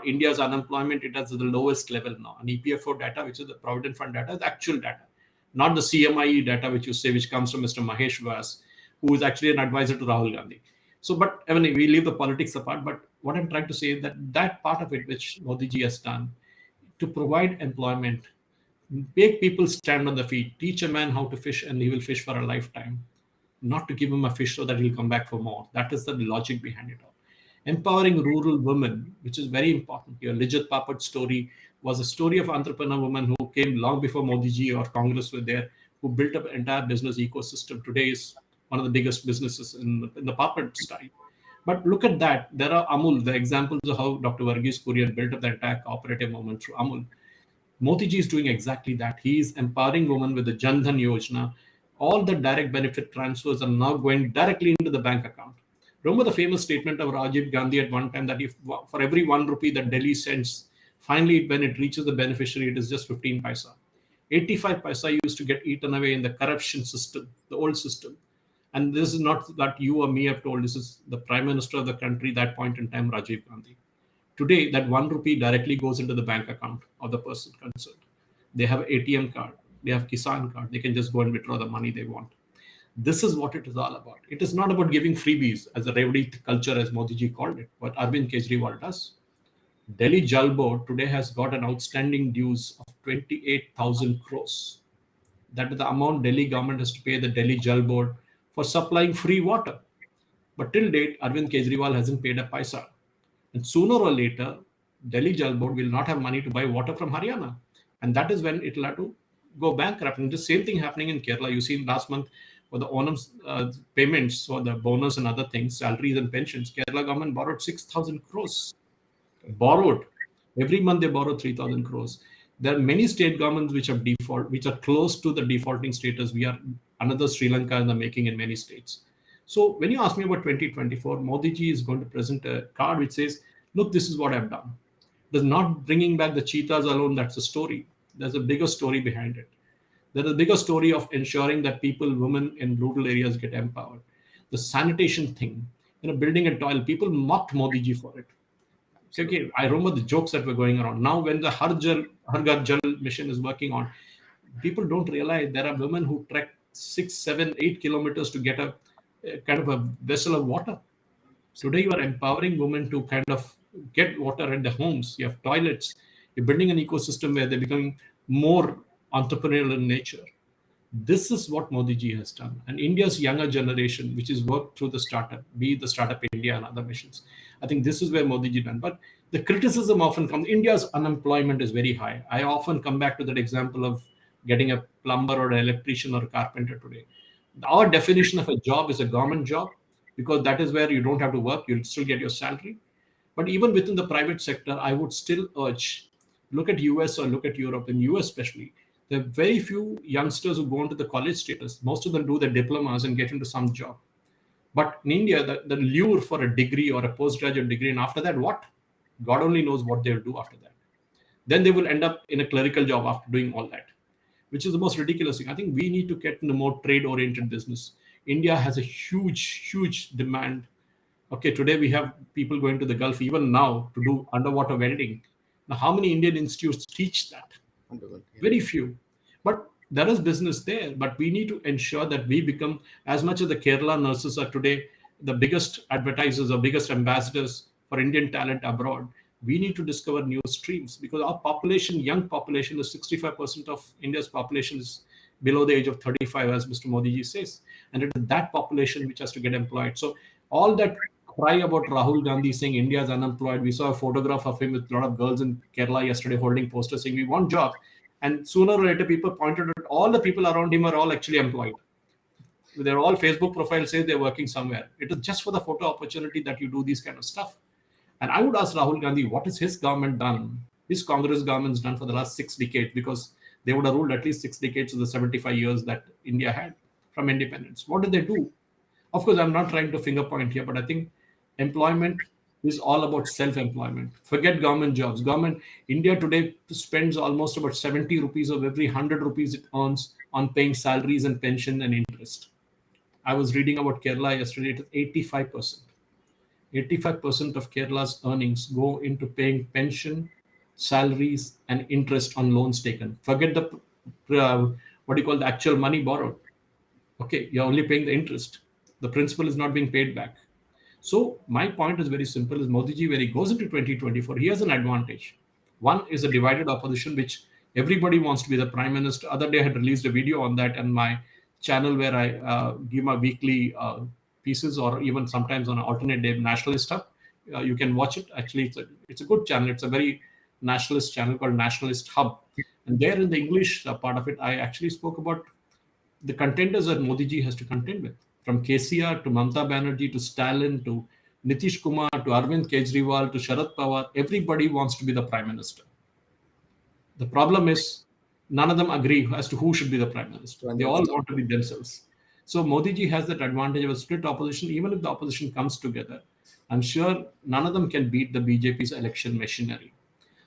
India's unemployment it is at the lowest level now. And EPFO data, which is the Provident Fund data, is actual data, not the CMIE data, which you say, which comes from Mr. Mahesh Vyas, who is actually an advisor to Rahul Gandhi. So, but I mean, we leave the politics apart. But what I'm trying to say is that that part of it, which Modi ji has done to provide employment, make people stand on the feet, teach a man how to fish, and he will fish for a lifetime. Not to give him a fish so that he'll come back for more. That is the logic behind it all. Empowering rural women, which is very important. Your Lijat Papat story was a story of entrepreneur woman who came long before Modi ji or Congress were there, who built up an entire business ecosystem. Today is one of the biggest businesses in the Papat style. But look at that. There are Amul, the examples of how Dr. Varghese Kurian built up the entire cooperative movement through Amul. Modi ji is doing exactly that. He is empowering women with the Jan Dhan Yojana. All the direct benefit transfers are now going directly into the bank account. Remember the famous statement of Rajiv Gandhi at one time that if for every 1 rupee that Delhi sends, finally when it reaches the beneficiary, it is just 15 paisa. 85 paisa used to get eaten away in the corruption system, the old system. And this is not that you or me have told, this is the Prime Minister of the country, that point in time, Rajiv Gandhi. Today, that 1 rupee directly goes into the bank account of the person concerned. They have ATM card, they have Kisan card, they can just go and withdraw the money they want. This is what it is all about. It is not about giving freebies as a Revdi culture, as Modi ji called it, what Arvind Kejriwal does. Delhi Jal Board today has got an outstanding dues of 28,000 crores. That is the amount Delhi government has to pay the Delhi Jal Board for supplying free water. But till date, Arvind Kejriwal hasn't paid a paisa. And sooner or later, Delhi Jal Board will not have money to buy water from Haryana. And that is when it will have to go bankrupt. And the same thing happening in Kerala. You seen last month for the Onam payments, for the bonus and other things, salaries and pensions, Kerala government borrowed 6,000 crores. Borrowed. Every month they borrow 3,000 crores. There are many state governments which have default, which are close to the defaulting status. We are another Sri Lanka in the making in many states. So when you ask me about 2024, Modi ji is going to present a card which says, "Look, this is what I've done." There's not bringing back the cheetahs alone. That's a story. There's a bigger story behind it. There's a bigger story of ensuring that people, women in rural areas get empowered. The sanitation thing, building a toilet. People mocked Modi ji for it. Absolutely. Okay, I remember the jokes that were going around. Now, when the Har Ghar Jal mission is working on, people don't realize there are women who trek 6, 7, 8 kilometers to get a kind of a vessel of water. Today, you are empowering women to kind of get water at their homes. You have toilets. You're building an ecosystem where they're becoming more entrepreneurial in nature. This is what Modi ji has done. And India's younger generation, which is worked through the startup, be it the Startup India and other missions, I think this is where Modi ji done. But the criticism often comes, India's unemployment is very high. I often come back to that example of getting a plumber or an electrician or a carpenter today. Our definition of a job is a government job, because that is where you don't have to work, you'll still get your salary. But even within the private sector, I would still urge, look at US or look at Europe. In US especially, there are very few youngsters who go into the college status. Most of them do their diplomas and get into some job. But in India, the lure for a degree or a postgraduate degree, and after that, what? God only knows what they'll do after that. Then they will end up in a clerical job after doing all that, which is the most ridiculous thing. I think we need to get into more trade-oriented business. India has a huge, huge demand. Okay, today we have people going to the Gulf even now to do underwater welding. Now, how many Indian institutes teach that? Wonderful. Yeah. Very few. But there is business there. But we need to ensure that we become, as much as the Kerala nurses are today the biggest advertisers or biggest ambassadors for Indian talent abroad, we need to discover new streams, because our population, young population, is 65% of India's population is below the age of 35, as Mr. Modi ji says. And it is that population which has to get employed. So all that cry about Rahul Gandhi saying India is unemployed. We saw a photograph of him with a lot of girls in Kerala yesterday holding posters saying we want jobs. And sooner or later, people pointed out all the people around him are all actually employed. They're all Facebook profiles say they're working somewhere. It is just for the photo opportunity that you do these kind of stuff. And I would ask Rahul Gandhi, what has his government done, his Congress government's done for the last 6 decades? Because they would have ruled at least 6 decades of the 75 years that India had from independence. What did they do? Of course, I'm not trying to finger point here, but I think employment is all about self-employment. Forget government jobs. India today spends almost about 70 rupees of every 100 rupees it earns on paying salaries and pension and interest. I was reading about Kerala yesterday. It is 85%. 85% of Kerala's earnings go into paying pension, salaries, and interest on loans taken. Forget the what do you call the actual money borrowed. Okay, you're only paying the interest. The principal is not being paid back. So my point is very simple: is Modi ji, when he goes into 2024, he has an advantage. One is a divided opposition, which everybody wants to be the prime minister. Other day I had released a video on that on my channel where I give my weekly pieces, or even sometimes on an alternate day nationalist stuff. You can watch it. Actually, it's a good channel. It's a very nationalist channel called Nationalist Hub. And there in the English part of it, I actually spoke about the contenders that Modi ji has to contend with, from KCR to Mamta Banerjee to Stalin to Nitish Kumar to Arvind Kejriwal to Sharad Pawar. Everybody wants to be the prime minister. The problem is none of them agree as to who should be the prime minister. And They all that's want to be themselves. So Modi ji has that advantage of a split opposition. Even if the opposition comes together, I'm sure none of them can beat the BJP's election machinery.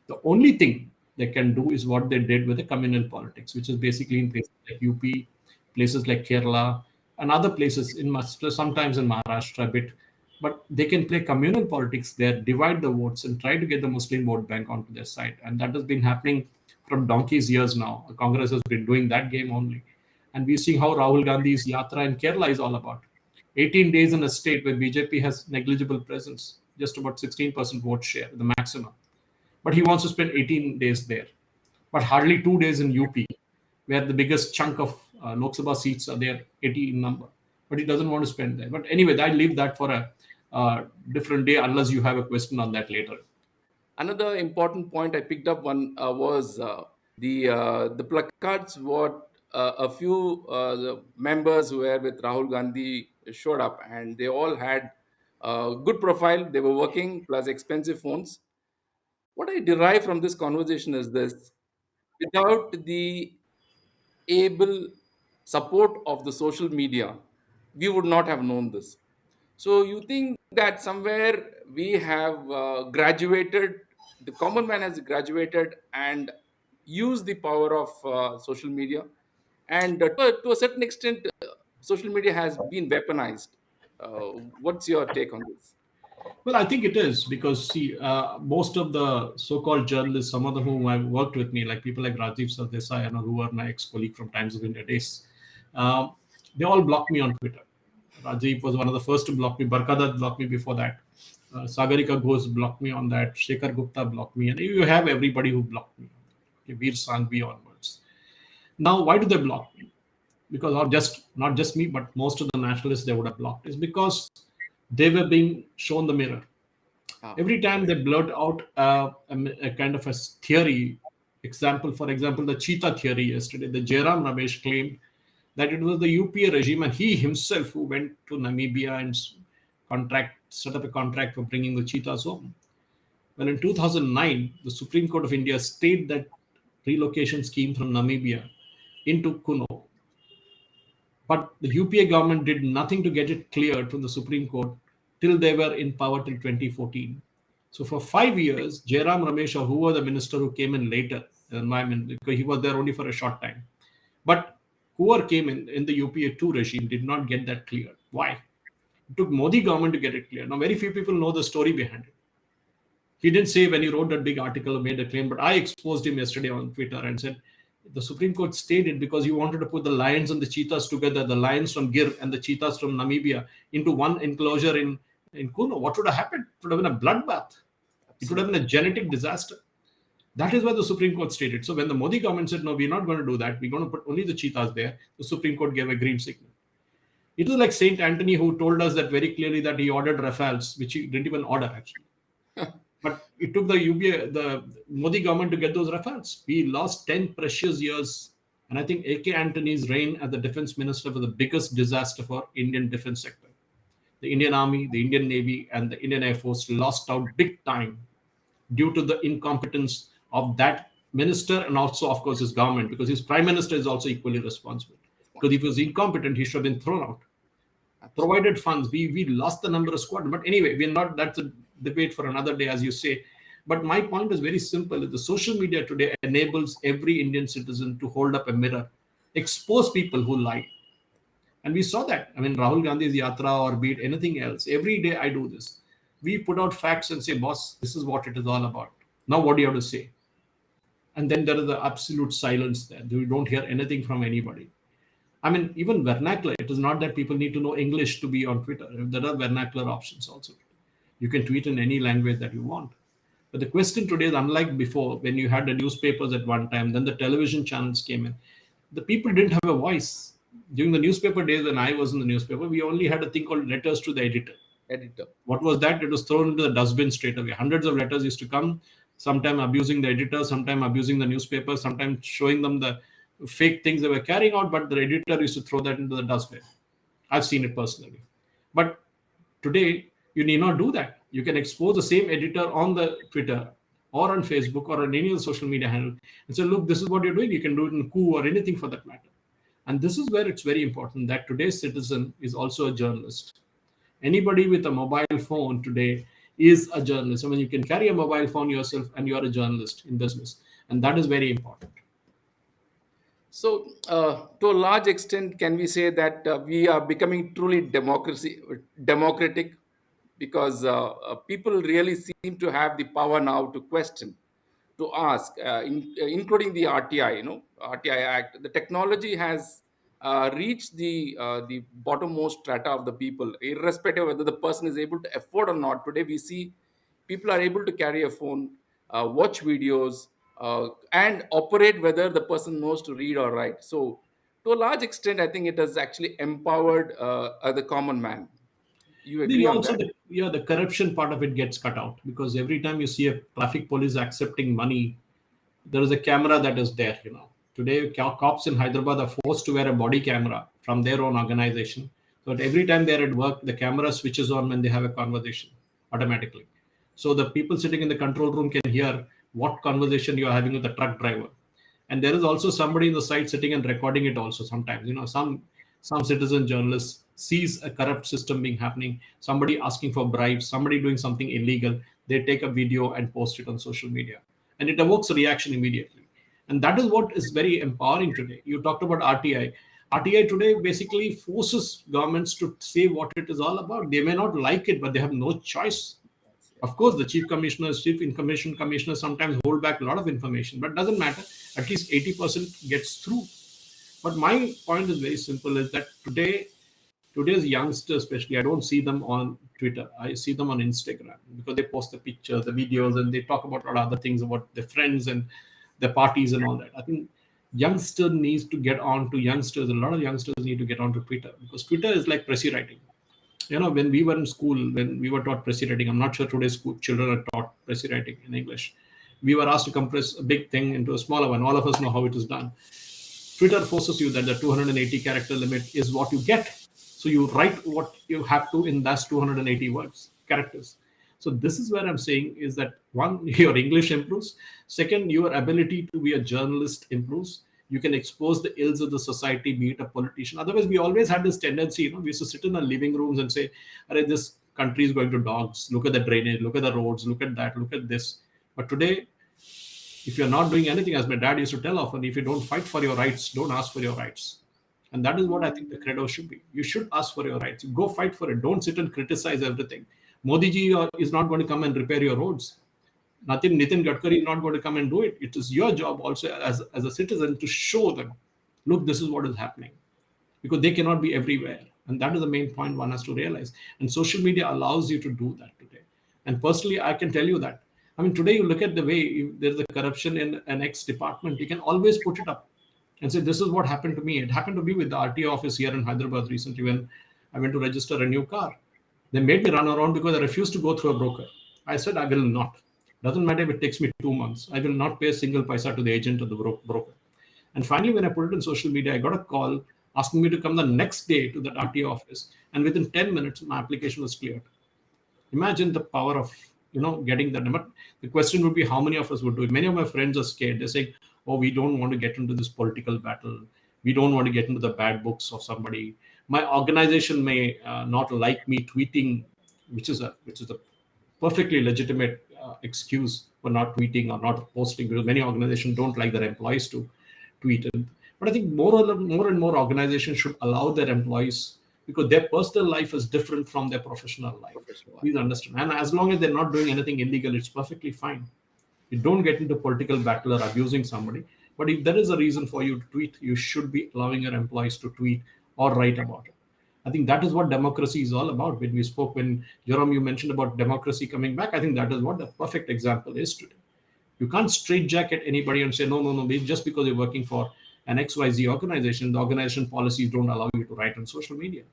The only thing they can do is what they did with the communal politics, which is basically in places like UP, places like Kerala, and other places in sometimes in Maharashtra a bit. But they can play communal politics there, divide the votes, and try to get the Muslim vote bank onto their side. And that has been happening from donkey's years now. Congress has been doing that game only. And we see how Rahul Gandhi's yatra in Kerala is all about. 18 days in a state where BJP has negligible presence, just about 16% vote share, the maximum. But he wants to spend 18 days there, but hardly 2 days in UP. where the biggest chunk of Lok Sabha seats are there, 80 in number. But he doesn't want to spend there. But anyway, I leave that for a different day, unless you have a question on that later. Another important point I picked up one was the placards. What a few the members who were with Rahul Gandhi showed up, and they all had good profile. They were working plus expensive phones. What I derive from this conversation is this: without the able support of the social media, we would not have known this. So you think that somewhere we have graduated, the common man has graduated and used the power of social media, and to a certain extent, social media has been weaponized. What's your take on this? Well, I think it is because see, most of the so-called journalists, some of them whom I've worked with me, like people like Rajiv Sardesai, who are my ex-colleague from Times of India days, um, they all blocked me on Twitter. Rajiv was one of the first to block me. Barkadat blocked me before that. Sagarika Ghosh blocked me on that. Shekhar Gupta blocked me, and you have everybody who blocked me. Okay, Veer Sanghvi onwards. Now, why do they block me? Because, or just not just me, but most of the nationalists they would have blocked is because they were being shown the mirror. Ah, Every time they blurt out a kind of a theory, example, for example, the cheetah theory yesterday, the Jairam Ramesh claimed that it was the UPA regime and he himself who went to Namibia and set up a contract for bringing the cheetahs home. Well, in 2009, the Supreme Court of India stayed that relocation scheme from Namibia into Kuno. But the UPA government did nothing to get it cleared from the Supreme Court till they were in power till 2014. So for 5 years, Jairam Ramesh, or who was the minister who came in later, the environment, because he was there only for a short time. But whoever came in the UPA 2 regime did not get that cleared. Why? It took Modi government to get it cleared. Now, very few people know the story behind it. He didn't say when he wrote that big article or made a claim, but I exposed him yesterday on Twitter and said the Supreme Court stayed it because you wanted to put the lions and the cheetahs together, the lions from Gir and the cheetahs from Namibia, into one enclosure in Kuno. What would have happened? It would have been a bloodbath. It would have been absolutely. a genetic disaster. That is why the Supreme Court stated. So when the Modi government said, no, we're not going to do that, we're going to put only the cheetahs there, the Supreme Court gave a green signal. It was like Saint Anthony who told us that very clearly that he ordered Rafales, which he didn't even order actually. But it took the UBA, the Modi government to get those Rafales. We lost 10 precious years. And I think A.K. Antony's reign as the defense minister was the biggest disaster for Indian defense sector. The Indian Army, the Indian Navy, and the Indian Air Force lost out big time due to the incompetence of that minister and also, of course, his government, because his prime minister is also equally responsible. Because if he was incompetent, he should have been thrown out. Absolutely. Provided funds, we lost the number of squad. But anyway, we're not, that's a debate for another day, as you say. But my point is very simple. The social media today enables every Indian citizen to hold up a mirror, expose people who lie. And we saw that. I mean, Rahul Gandhi's Yatra or be it anything else. Every day I do this. We put out facts and say, boss, this is what it is all about. Now, what do you have to say? And then there is the absolute silence there. You don't hear anything from anybody. I mean, even vernacular, it is not that people need to know English to be on Twitter. There are vernacular options also. You can tweet in any language that you want. But the question today is unlike before, when you had the newspapers at one time, then the television channels came in. The people didn't have a voice. During the newspaper days when I was in the newspaper, we only had a thing called letters to the editor. Editor. What was that? It was thrown into the dustbin straight away. Hundreds of letters used to come, sometime abusing the editor, sometime abusing the newspaper, sometimes showing them the fake things they were carrying out, but the editor used to throw that into the dustbin. I've seen it personally. But today, you need not do that. You can expose the same editor on the Twitter or on Facebook or on any other social media handle and say, look, this is what you're doing. You can do it in coup or anything for that matter. And this is where it's very important that today's citizen is also a journalist. Anybody with a mobile phone today is a journalist. I mean, you can carry a mobile phone yourself and you're a journalist in business. And that is very important. So, to a large extent, can we say that we are becoming truly democratic, because people really seem to have the power now to question, to ask, including the RTI, RTI Act. The technology has reached the bottommost strata of the people, irrespective of whether the person is able to afford or not. Today, we see people are able to carry a phone, watch videos, and operate whether the person knows to read or write. So, to a large extent, I think it has actually empowered the common man. You Then agree on also that? the corruption part of it gets cut out, because every time you see a traffic police accepting money, there is a camera that is there. Today cops in Hyderabad are forced to wear a body camera from their own organization, so that every time they're at work, the camera switches on when they have a conversation automatically, so the people sitting in the control room can hear what conversation you're having with the truck driver. And there is also somebody in the site sitting and recording it also. Sometimes some citizen journalist sees a corrupt system being happening, somebody asking for bribes, somebody doing something illegal, they take a video and post it on social media, and it evokes a reaction immediately. And that is what is very empowering today. You talked about RTI today basically forces governments to say what it is all about. They may not like it, but they have no choice. Yes, Of yes. course, the chief information commissioners sometimes hold back a lot of information, but doesn't matter. At least 80% gets through. But my point is very simple: is that today's youngsters, especially, I don't see them on Twitter. I see them on Instagram, because they post the pictures, the videos, and they talk about a lot of other things about their friends and their parties and all that. I think youngster needs to get on to youngsters. A lot of youngsters need to get on to Twitter, because Twitter is like pressy writing. When we were in school, when we were taught pressy writing, I'm not sure today's school children are taught pressy writing in English. We were asked to compress a big thing into a smaller one. All of us know how it is done. Twitter forces you that the 280 character limit is what you get. So you write what you have to in that 280 words, characters. So this is where I'm saying is that one, your English improves. Second, your ability to be a journalist improves. You can expose the ills of the society, be it a politician. Otherwise, we always had this tendency, we used to sit in our living rooms and say, this country is going to dogs. Look at the drainage, look at the roads, look at that, look at this. But today, if you're not doing anything, as my dad used to tell often, if you don't fight for your rights, don't ask for your rights. And that is what I think the credo should be. You should ask for your rights. Go fight for it. Don't sit and criticize everything. Modi ji is not going to come and repair your roads. Nitin Gadkari is not going to come and do it. It is your job also as a citizen to show them, look, this is what is happening, because they cannot be everywhere. And that is the main point one has to realize. And social media allows you to do that today. And personally, I can tell you that. I mean, today you look at the way there's a corruption in an X department, you can always put it up and say, this is what happened to me. It happened to me with the RTO office here in Hyderabad recently when I went to register a new car. They made me run around because I refused to go through a broker. I said, I will not. Doesn't matter if it takes me 2 months. I will not pay a single paisa to the agent or the broker. And finally, when I put it in social media, I got a call asking me to come the next day to that RTO office. And within 10 minutes, my application was cleared. Imagine the power of getting that. But the question would be, how many of us would do it? Many of my friends are scared. They're saying, oh, we don't want to get into this political battle. We don't want to get into the bad books of somebody. My organization may not like me tweeting, which is a perfectly legitimate excuse for not tweeting or not posting, because many organizations don't like their employees to tweet. But I think more and more organizations should allow their employees, because their personal life is different from their professional life. Professional life. Please understand. And as long as they're not doing anything illegal, it's perfectly fine. You don't get into political battle or abusing somebody. But if there is a reason for you to tweet, you should be allowing your employees to tweet or write about it. I think that is what democracy is all about. When Jerome, you mentioned about democracy coming back, I think that is what the perfect example is today. You can't straitjacket anybody and say, no, no, no, just because you're working for an XYZ organization, the organization policies don't allow you to write on social media.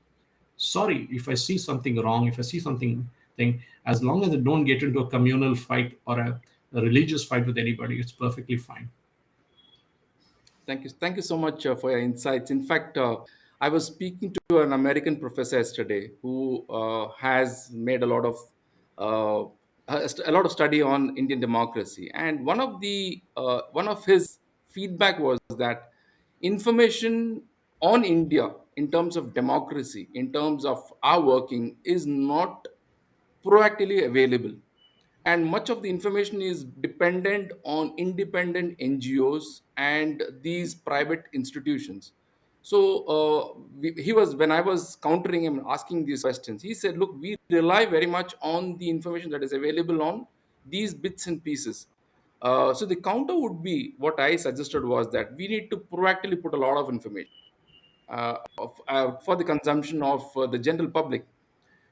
Sorry, if I see something wrong, if I see something thing, as long as I don't get into a communal fight or a religious fight with anybody, it's perfectly fine. Thank you so much for your insights. In fact, I was speaking to an American professor yesterday who has made uh, a lot of study on Indian democracy, and one of his feedback was that information on India in terms of democracy, in terms of our working, is not proactively available, and much of the information is dependent on independent NGOs and these private institutions. So he was when I was countering him, asking these questions, he said, look, we rely very much on the information that is available on these bits and pieces. So the counter would be, what I suggested was that we need to proactively put a lot of information for the consumption of the general public.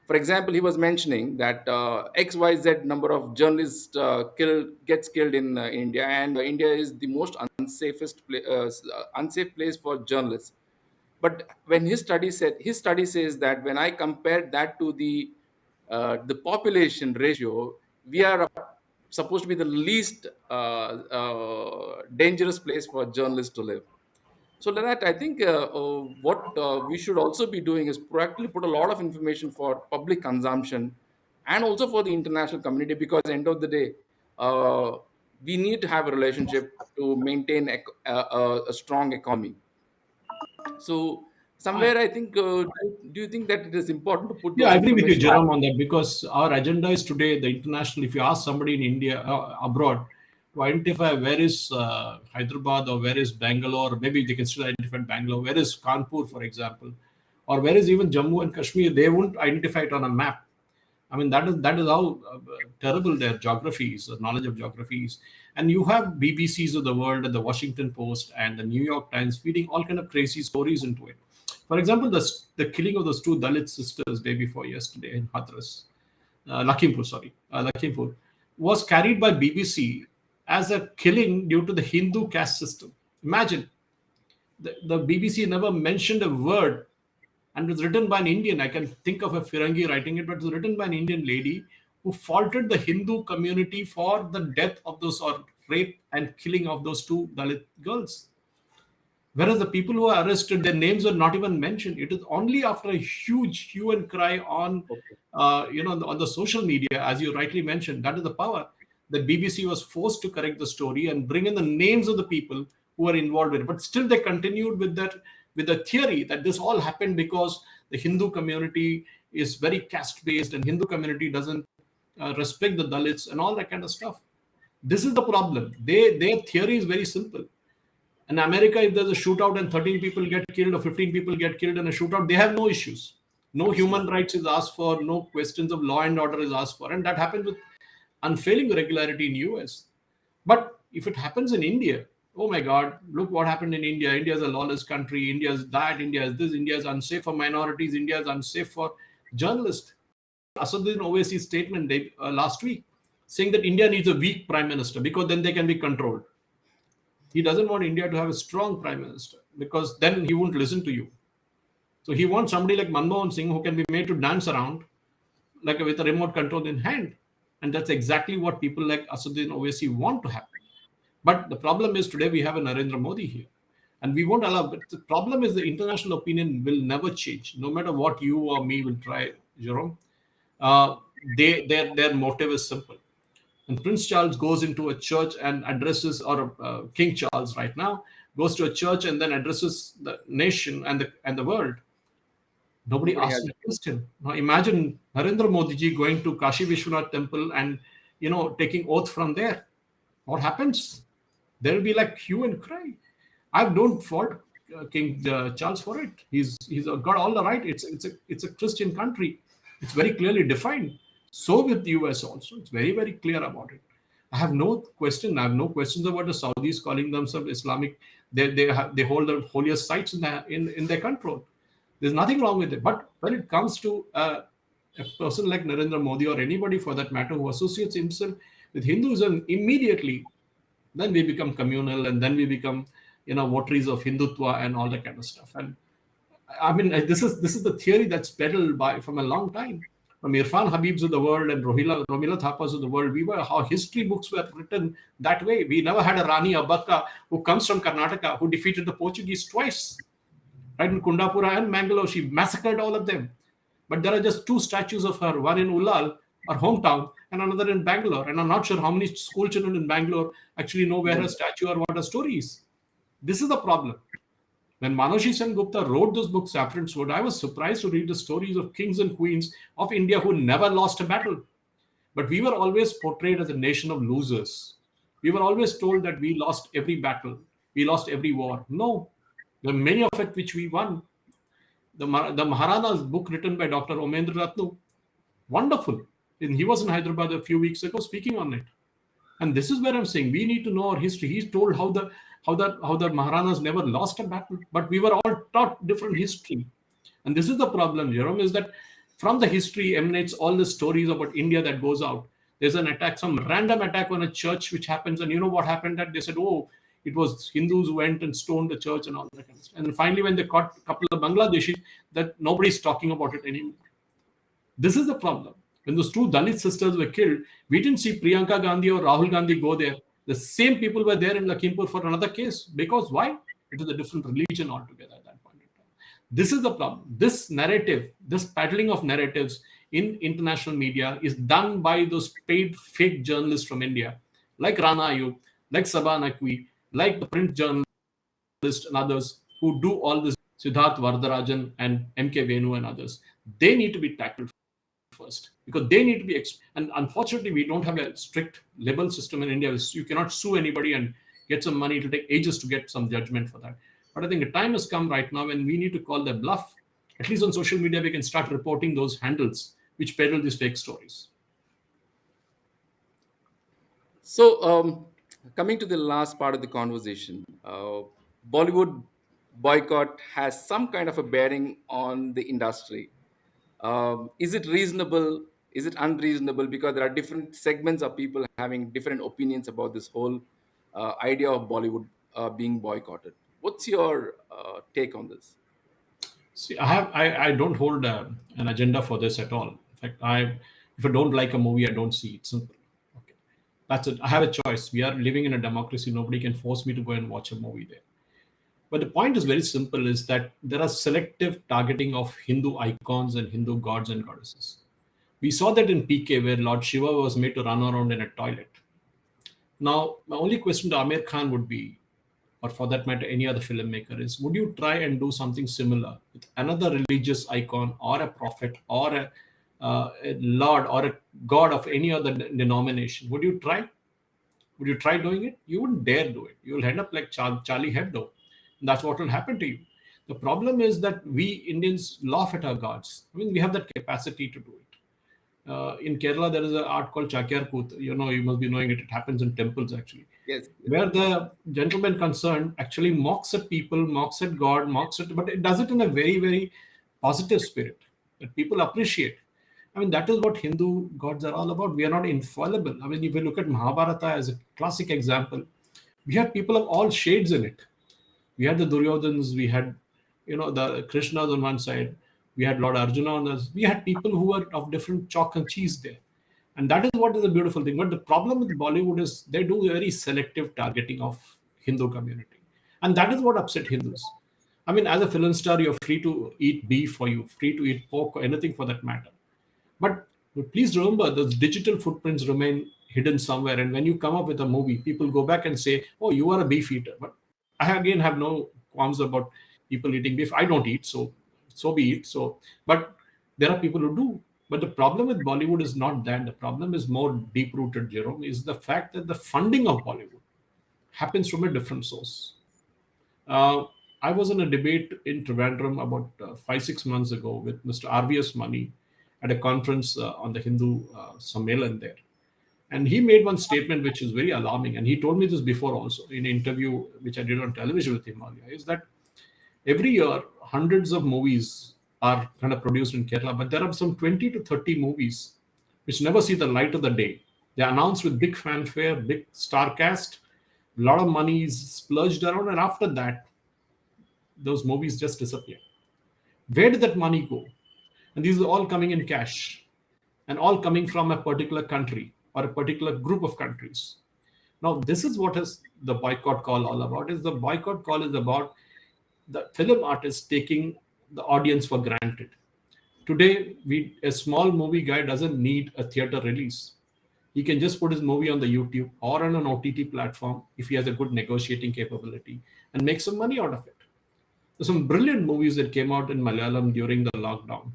For example, he was mentioning that XYZ number of journalists gets killed in India, and India is the most unsafe place for journalists. But when his study says that when I compare that to the population ratio, we are supposed to be the least dangerous place for journalists to live. So that I think what we should also be doing is proactively put a lot of information for public consumption and also for the international community, because end of the day, uh, we need to have a relationship to maintain a strong economy. So I, somewhere I think, do you think that it is important to put Yeah, I those agree with you, information? Jerome, on that because our agenda is today the international. If you ask somebody in India, abroad, to identify where is Hyderabad or where is Bangalore, maybe they can still identify Bangalore, where is Kanpur, for example, or where is even Jammu and Kashmir, they won't identify it on a map. I mean, that is how terrible their geography is, the knowledge of geography is. And you have BBCs of the world and the Washington Post and the New York Times feeding all kind of crazy stories into it. For example, the killing of those two Dalit sisters day before yesterday in Hathras, Lakhimpur, was carried by BBC as a killing due to the Hindu caste system. Imagine, the BBC never mentioned a word, and it was written by an Indian. I can think of a Firangi writing it, but it was written by an Indian lady who faulted the Hindu community for the death of those, or rape and killing of those two Dalit girls. Whereas the people who are arrested, their names were not even mentioned. It is only after a huge hue and cry on, Okay. on the social media, as you rightly mentioned, that is the power. That BBC was forced to correct the story and bring in the names of the people who were involved in it. But still, they continued with that, with the theory that this all happened because the Hindu community is very caste based and Hindu community doesn't respect the Dalits and all that kind of stuff. This is the problem. Their theory is very simple. In America, if there's a shootout and 13 people get killed or 15 people get killed in a shootout, they have no issues. No human Absolutely. rights is asked for, no questions of law and order is asked for. And that happens with unfailing regularity in US. But if it happens in India, oh my God, look what happened in India. India is a lawless country. India is that. India is this. India is unsafe for minorities. India is unsafe for journalists. Asaduddin Owaisi's statement last week saying that India needs a weak prime minister because then they can be controlled. He doesn't want India to have a strong prime minister because then he won't listen to you. So he wants somebody like Manmohan Singh who can be made to dance around like with a remote control in hand. And that's exactly what people like Asaduddin Owaisi want to happen. But the problem is today we have a Narendra Modi here. And we won't allow, but the problem is the international opinion will never change, no matter what you or me will try, Jerome. Uh, their motive is simple. And Prince Charles goes into a church and addresses, or King Charles right now goes to a church and then addresses the nation and the world. Nobody Nobody asks has him it. a question. Now imagine Narendra Modi ji going to Kashi Vishwanath temple and taking oath from there. What happens? There will be like hue and cry. I don't fault King Charles for it. He's got all the right. It's a Christian country. It's very clearly defined. So with the US also, it's very very clear about it. I have no question. I have no questions about the Saudis calling themselves Islamic. They hold the holiest sites in their control. There's nothing wrong with it. But when it comes to a person like Narendra Modi or anybody for that matter who associates himself with Hinduism, immediately then we become communal and then we become votaries of Hindutva and all that kind of stuff. And I mean, this is the theory that's peddled by from a long time. From Irfan Habibs of the world and Romila Thapas of the world, we were how history books were written that way. We never had a Rani Abakka who comes from Karnataka who defeated the Portuguese twice, right in Kundapura and Mangalore. She massacred all of them. But there are just two statues of her, one in Ullal, our hometown, and another in Bangalore. And I'm not sure how many school children in Bangalore actually know where No, her statue or what her story is. This is the problem. When Manoshi Sen Gupta wrote those books, Saffron Sword, I was surprised to read the stories of kings and queens of India who never lost a battle. But we were always portrayed as a nation of losers. We were always told that we lost every battle, we lost every war. No, there are many of it which we won. The Maharana's book written by Dr. Omendra Ratnu, wonderful. And he was in Hyderabad a few weeks ago speaking on it. And this is where I'm saying we need to know our history. He's told how the Maharanas never lost a battle, but we were all taught different history. And this is the problem, Jerome, is that From the history emanates all the stories about India that goes out. There's an attack, some random attack on a church which happens, and you know what happened? That they said, oh, it was Hindus who went and stoned the church and all that kind of stuff. And then finally, when they caught a couple of Bangladeshis, that nobody's talking about it anymore. This is the problem. When those two Dalit sisters were killed, we didn't see Priyanka Gandhi or Rahul Gandhi go there. The same people were there in Lakhimpur for another case. Because why? It is a different religion altogether at that point in time. This is the problem. This narrative, this peddling of narratives in international media is done by those paid fake journalists from India, like Rana Ayub, like Sabah Naqvi, like the print journalists and others who do all this, Siddharth Vardarajan and MK Venu and others. They need to be tackled first because they need to be and unfortunately we don't have a strict libel system in India. You cannot sue anybody and get some money. It'll take ages to get some judgment for that. But I think the time has come right now when we need to call their bluff. At least on social media we can start reporting those handles which peddle these fake stories. So, coming to the last part of the conversation, Bollywood boycott has some kind of a bearing on the industry. Is it reasonable? Is it unreasonable? Because there are different segments of people having different opinions about this whole idea of Bollywood being boycotted. What's your take on this? See, I don't hold an agenda for this at all. In fact, if I don't like a movie, I don't see it. Simple. Okay, that's it. I have a choice. We are living in a democracy. Nobody can force me to go and watch a movie there. But the point is very simple: is that there are selective targeting of Hindu icons and Hindu gods and goddesses. We saw that in PK, where Lord Shiva was made to run around in a toilet. Now, my only question to Amir Khan would be, or for that matter, any other filmmaker, is would you try and do something similar with another religious icon or a prophet or a lord or a god of any other denomination? Would you try? Would you try doing it? You wouldn't dare do it. You will end up like Charlie Hebdo. And that's what will happen to you. The problem is that we Indians laugh at our gods. I mean, we have that capacity to do it. In Kerala, there is an art called Chakyar Kut. You know, you must be knowing it. It happens in temples actually, Yes. where the gentleman concerned actually mocks at people, mocks at God, mocks at, but it does it in a very, very positive spirit that people appreciate. I mean, that is what Hindu gods are all about. We are not infallible. I mean, if you look at Mahabharata as a classic example, we had people of all shades in it. We had the Duryodhans, we had, the Krishnas on one side, we had Lord Arjuna on us. We had people who were of different chalk and cheese there. And that is what is the beautiful thing. But the problem with Bollywood is they do very selective targeting of Hindu community. And that is what upset Hindus. I mean, as a film star, you're free to eat beef or you're free to eat pork or anything for that matter. But please remember, those digital footprints remain hidden somewhere. And when you come up with a movie, people go back and say, oh, you are a beef eater. But I again have no qualms about people eating beef. I don't eat, so be it. But there are people who do. But the problem with Bollywood is not that. The problem is more deep rooted, Jerome, is the fact that the funding of Bollywood happens from a different source. Uh, I was in a debate in Trivandrum about 5, 6 months ago with Mr. RVS Money at a conference on the Hindu Sammelan there. And he made one statement which is very alarming. And he told me this before also in an interview which I did on television with him earlier, is that every year hundreds of movies are kind of produced in Kerala, but there are some 20 to 30 movies which never see the light of the day. They're announced with big fanfare, big star cast, a lot of money is splurged around, and after that, those movies just disappear. Where did that money go? And these are all coming in cash and all coming from a particular country or a particular group of countries. Now, this is what is the boycott call all about. Is the boycott call is about the film artist taking the audience for granted. Today, a small movie guy doesn't need a theater release. He can just put his movie on the YouTube or on an OTT platform if he has a good negotiating capability and make some money out of it. There's some brilliant movies that came out in Malayalam during the lockdown.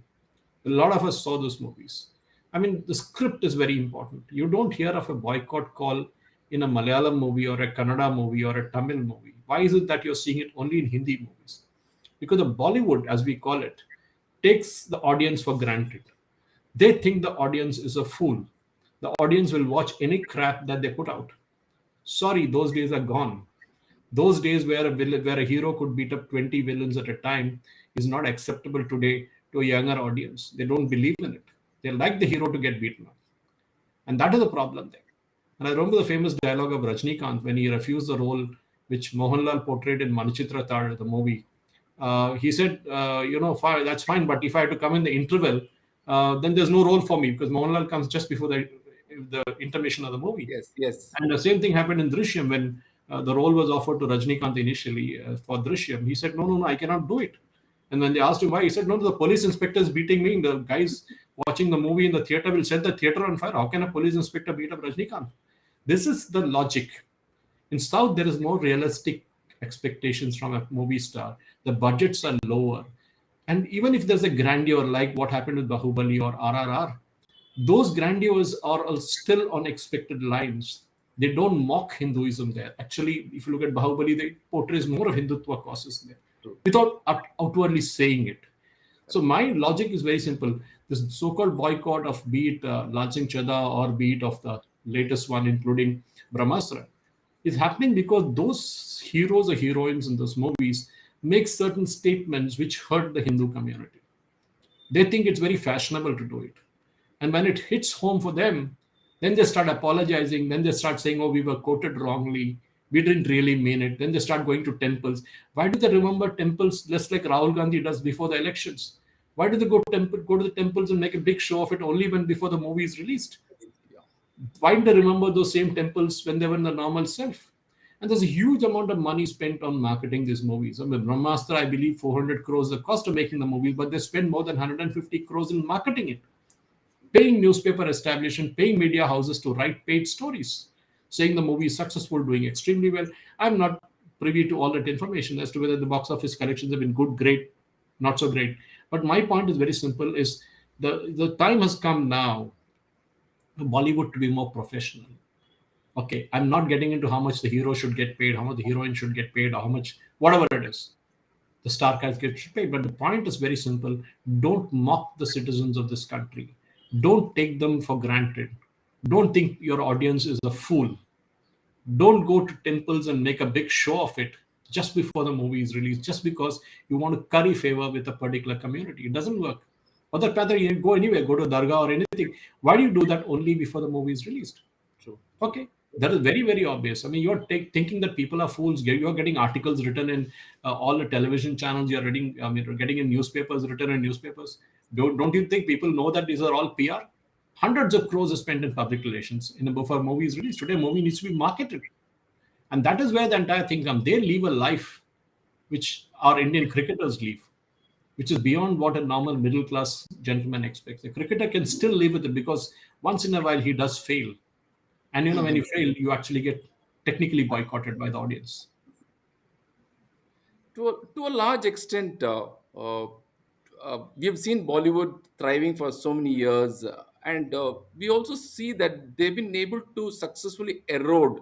A lot of us saw those movies. I mean, the script is very important. You don't hear of a boycott call in a Malayalam movie or a Kannada movie or a Tamil movie. Why is it that you're seeing it only in Hindi movies? Because the Bollywood, as we call it, takes the audience for granted. They think the audience is a fool. The audience will watch any crap that they put out. Sorry, those days are gone. Those days where a hero could beat up 20 villains at a time is not acceptable today to to a younger audience. They don't believe in it. They like the hero to get beaten up. And that is the problem there. And I remember the famous dialogue of Rajnikant when he refused the role which Mohanlal portrayed in Manichitra Tar, the movie. He said, fine, that's fine, but if I have to come in the interval, then there's no role for me because Mohanlal comes just before the intermission of the movie. Yes, yes, And the same thing happened in Drishyam when the role was offered to Rajnikant initially for Drishyam. He said, no, I cannot do it. And when they asked him why, he said, no, the police inspector is beating me. The guys watching the movie in the theater will set the theater on fire. How can a police inspector beat up Rajnikant? This is the logic. In South, there is more realistic expectations from a movie star. The budgets are lower. And even if there's a grandeur like what happened with Bahubali or RRR, those grandeurs are still on expected lines. They don't mock Hinduism there. Actually, if you look at Bahubali, they portrays more of Hindutva causes there true. without outwardly saying it. So my logic is very simple. This so-called boycott of be it Lansing Chada or be it of the latest one, including Brahmastra, is happening because those heroes or heroines in those movies make certain statements which hurt the Hindu community. They think it's very fashionable to do it. And when it hits home for them, then they start apologizing. Then they start saying, oh, we were quoted wrongly. We didn't really mean it. Then they start going to temples. Why do they remember temples just like Rahul Gandhi does before the elections? Why do they go to the temples and make a big show of it only when before the movie is released? Yeah. Why do they remember those same temples when they were in the normal self? And there's a huge amount of money spent on marketing these movies. I mean, Brahmastra, I believe 400 crores the cost of making the movie, but they spend more than 150 crores in marketing it, paying newspaper establishment, paying media houses to write paid stories, saying the movie is successful, doing extremely well. I'm not privy to all that information as to whether the box office collections have been good, great, not so great. But my point is very simple: is the time has come now for Bollywood to be more professional. Okay, I'm not getting into how much the hero should get paid, how much the heroine should get paid, or how much whatever it is the star cast gets paid. But the point is very simple. Don't mock the citizens of this country. Don't take them for granted. Don't think your audience is a fool. Don't go to temples and make a big show of it just before the movie is released, just because you want to curry favor with a particular community. It doesn't work. For that matter, you go anywhere, go to Dargah or anything. Why do you do that only before the movie is released? True, true. Okay, that is very, very obvious. I mean, you're thinking that people are fools. You're getting articles written in all the television channels. You're reading, I mean, you're getting in newspapers, written in newspapers. Don't you think people know that these are all PR? Hundreds of crores are spent in public relations before a movie is released. Today, a movie needs to be marketed. And that is where the entire thing comes. They live a life which our Indian cricketers live, which is beyond what a normal middle class gentleman expects. A cricketer can still live with it because once in a while he does fail. And when Mhm. you fail, you actually get technically boycotted by the audience. To a large extent, we have seen Bollywood thriving for so many years, and we also see that they've been able to successfully erode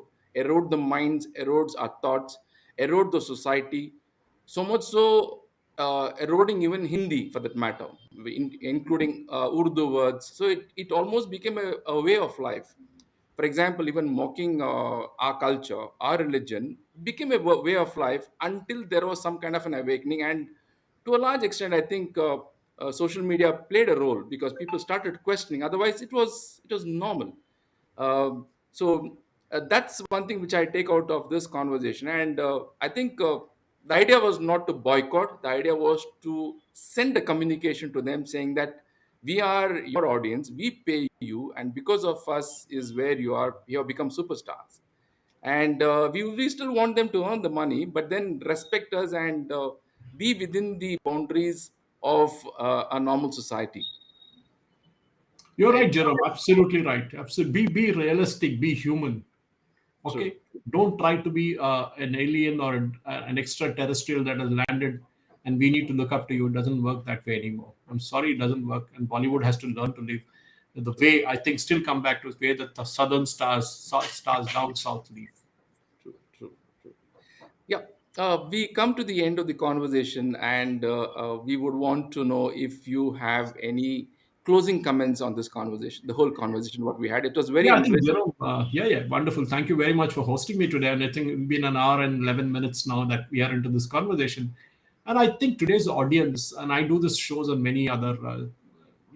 the minds, erodes our thoughts, erode the society, so much so eroding even Hindi for that matter, including Urdu words. So it almost became a way of life. For example, even mocking our culture, our religion became a way of life until there was some kind of an awakening. And to a large extent, I think social media played a role because people started questioning. Otherwise, it was normal. So that's one thing which I take out of this conversation. And I think the idea was not to boycott. The idea was to send a communication to them saying that we are your audience, we pay you, and because of us is where you have become superstars. And we still want them to earn the money, but then respect us and be within the boundaries of a normal society. You're right, Right? Jerome. Absolutely right. Absolutely. Be realistic. Be human. True. Okay. Don't try to be an alien or an extraterrestrial that has landed and we need to look up to you. It doesn't work that way anymore. I'm sorry, it doesn't work. And Bollywood has to learn to live the way, I think, still come back to the way that the southern stars down south live. True, true, true. Yeah, we come to the end of the conversation, and we would want to know if you have any closing comments on this conversation, the whole conversation what we had. It was very Yeah, I think enriching. Jerome. Yeah, wonderful. Thank you very much for hosting me today. And I think it's been an hour and 11 minutes now that we are into this conversation. And I think today's audience, and I do this shows on many other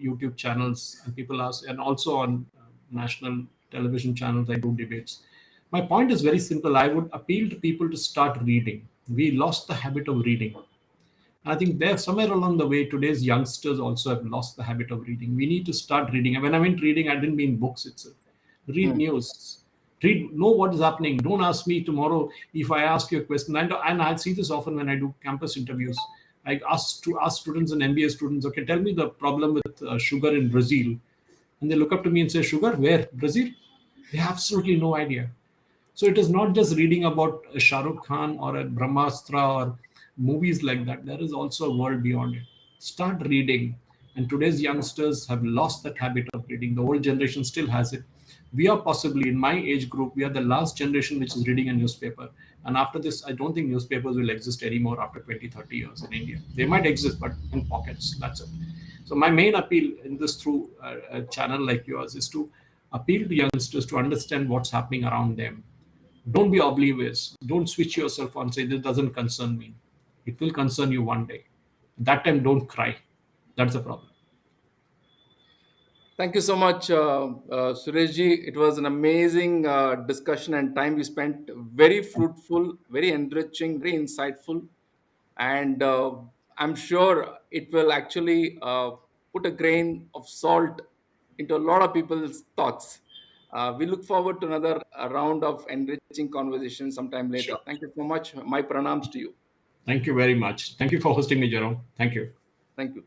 YouTube channels, and people ask, and also on national television channels, I do debates. My point is very simple. I would appeal to people to start reading. We lost the habit of reading. And I think there, somewhere along the way, today's youngsters also have lost the habit of reading. We need to start reading. And when I meant reading, I didn't mean books itself. Read Hmm. news. Read, know what is happening. Don't ask me tomorrow if I ask you a question. And I see this often when I do campus interviews. I ask students and MBA students, okay, tell me the problem with sugar in Brazil. And they look up to me and say, sugar, where? Brazil? They have absolutely no idea. So it is not just reading about a Shah Rukh Khan or a Brahmastra or movies like that. There is also a world beyond it. Start reading. And today's youngsters have lost that habit of reading. The old generation still has it. We are possibly, in my age group, we are the last generation which is reading a newspaper. And after this, I don't think newspapers will exist anymore after 20, 30 years in India. They might exist, but in pockets. That's it. So my main appeal in this through a channel like yours is to appeal to youngsters to understand what's happening around them. Don't be oblivious. Don't switch yourself on, say, this doesn't concern me. It will concern you one day. That time, don't cry. That's the problem. Thank you so much, Sureshji. It was an amazing discussion and time we spent. Very fruitful, very enriching, very insightful, and I'm sure it will actually put a grain of salt into a lot of people's thoughts. We look forward to another round of enriching conversation sometime later. Sure. Thank you so much. My pranams to you. Thank you very much. Thank you for hosting me, Jerome. Thank you. Thank you.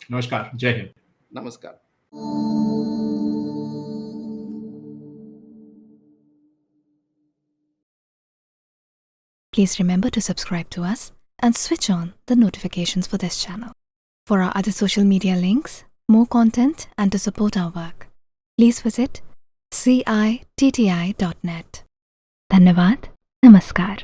Namaskar. Jai Hind. Namaskar. Please remember to subscribe to us and switch on the notifications for this channel. For our other social media links, more content, and to support our work, please visit citti.net. Dhanyavad. Namaskar.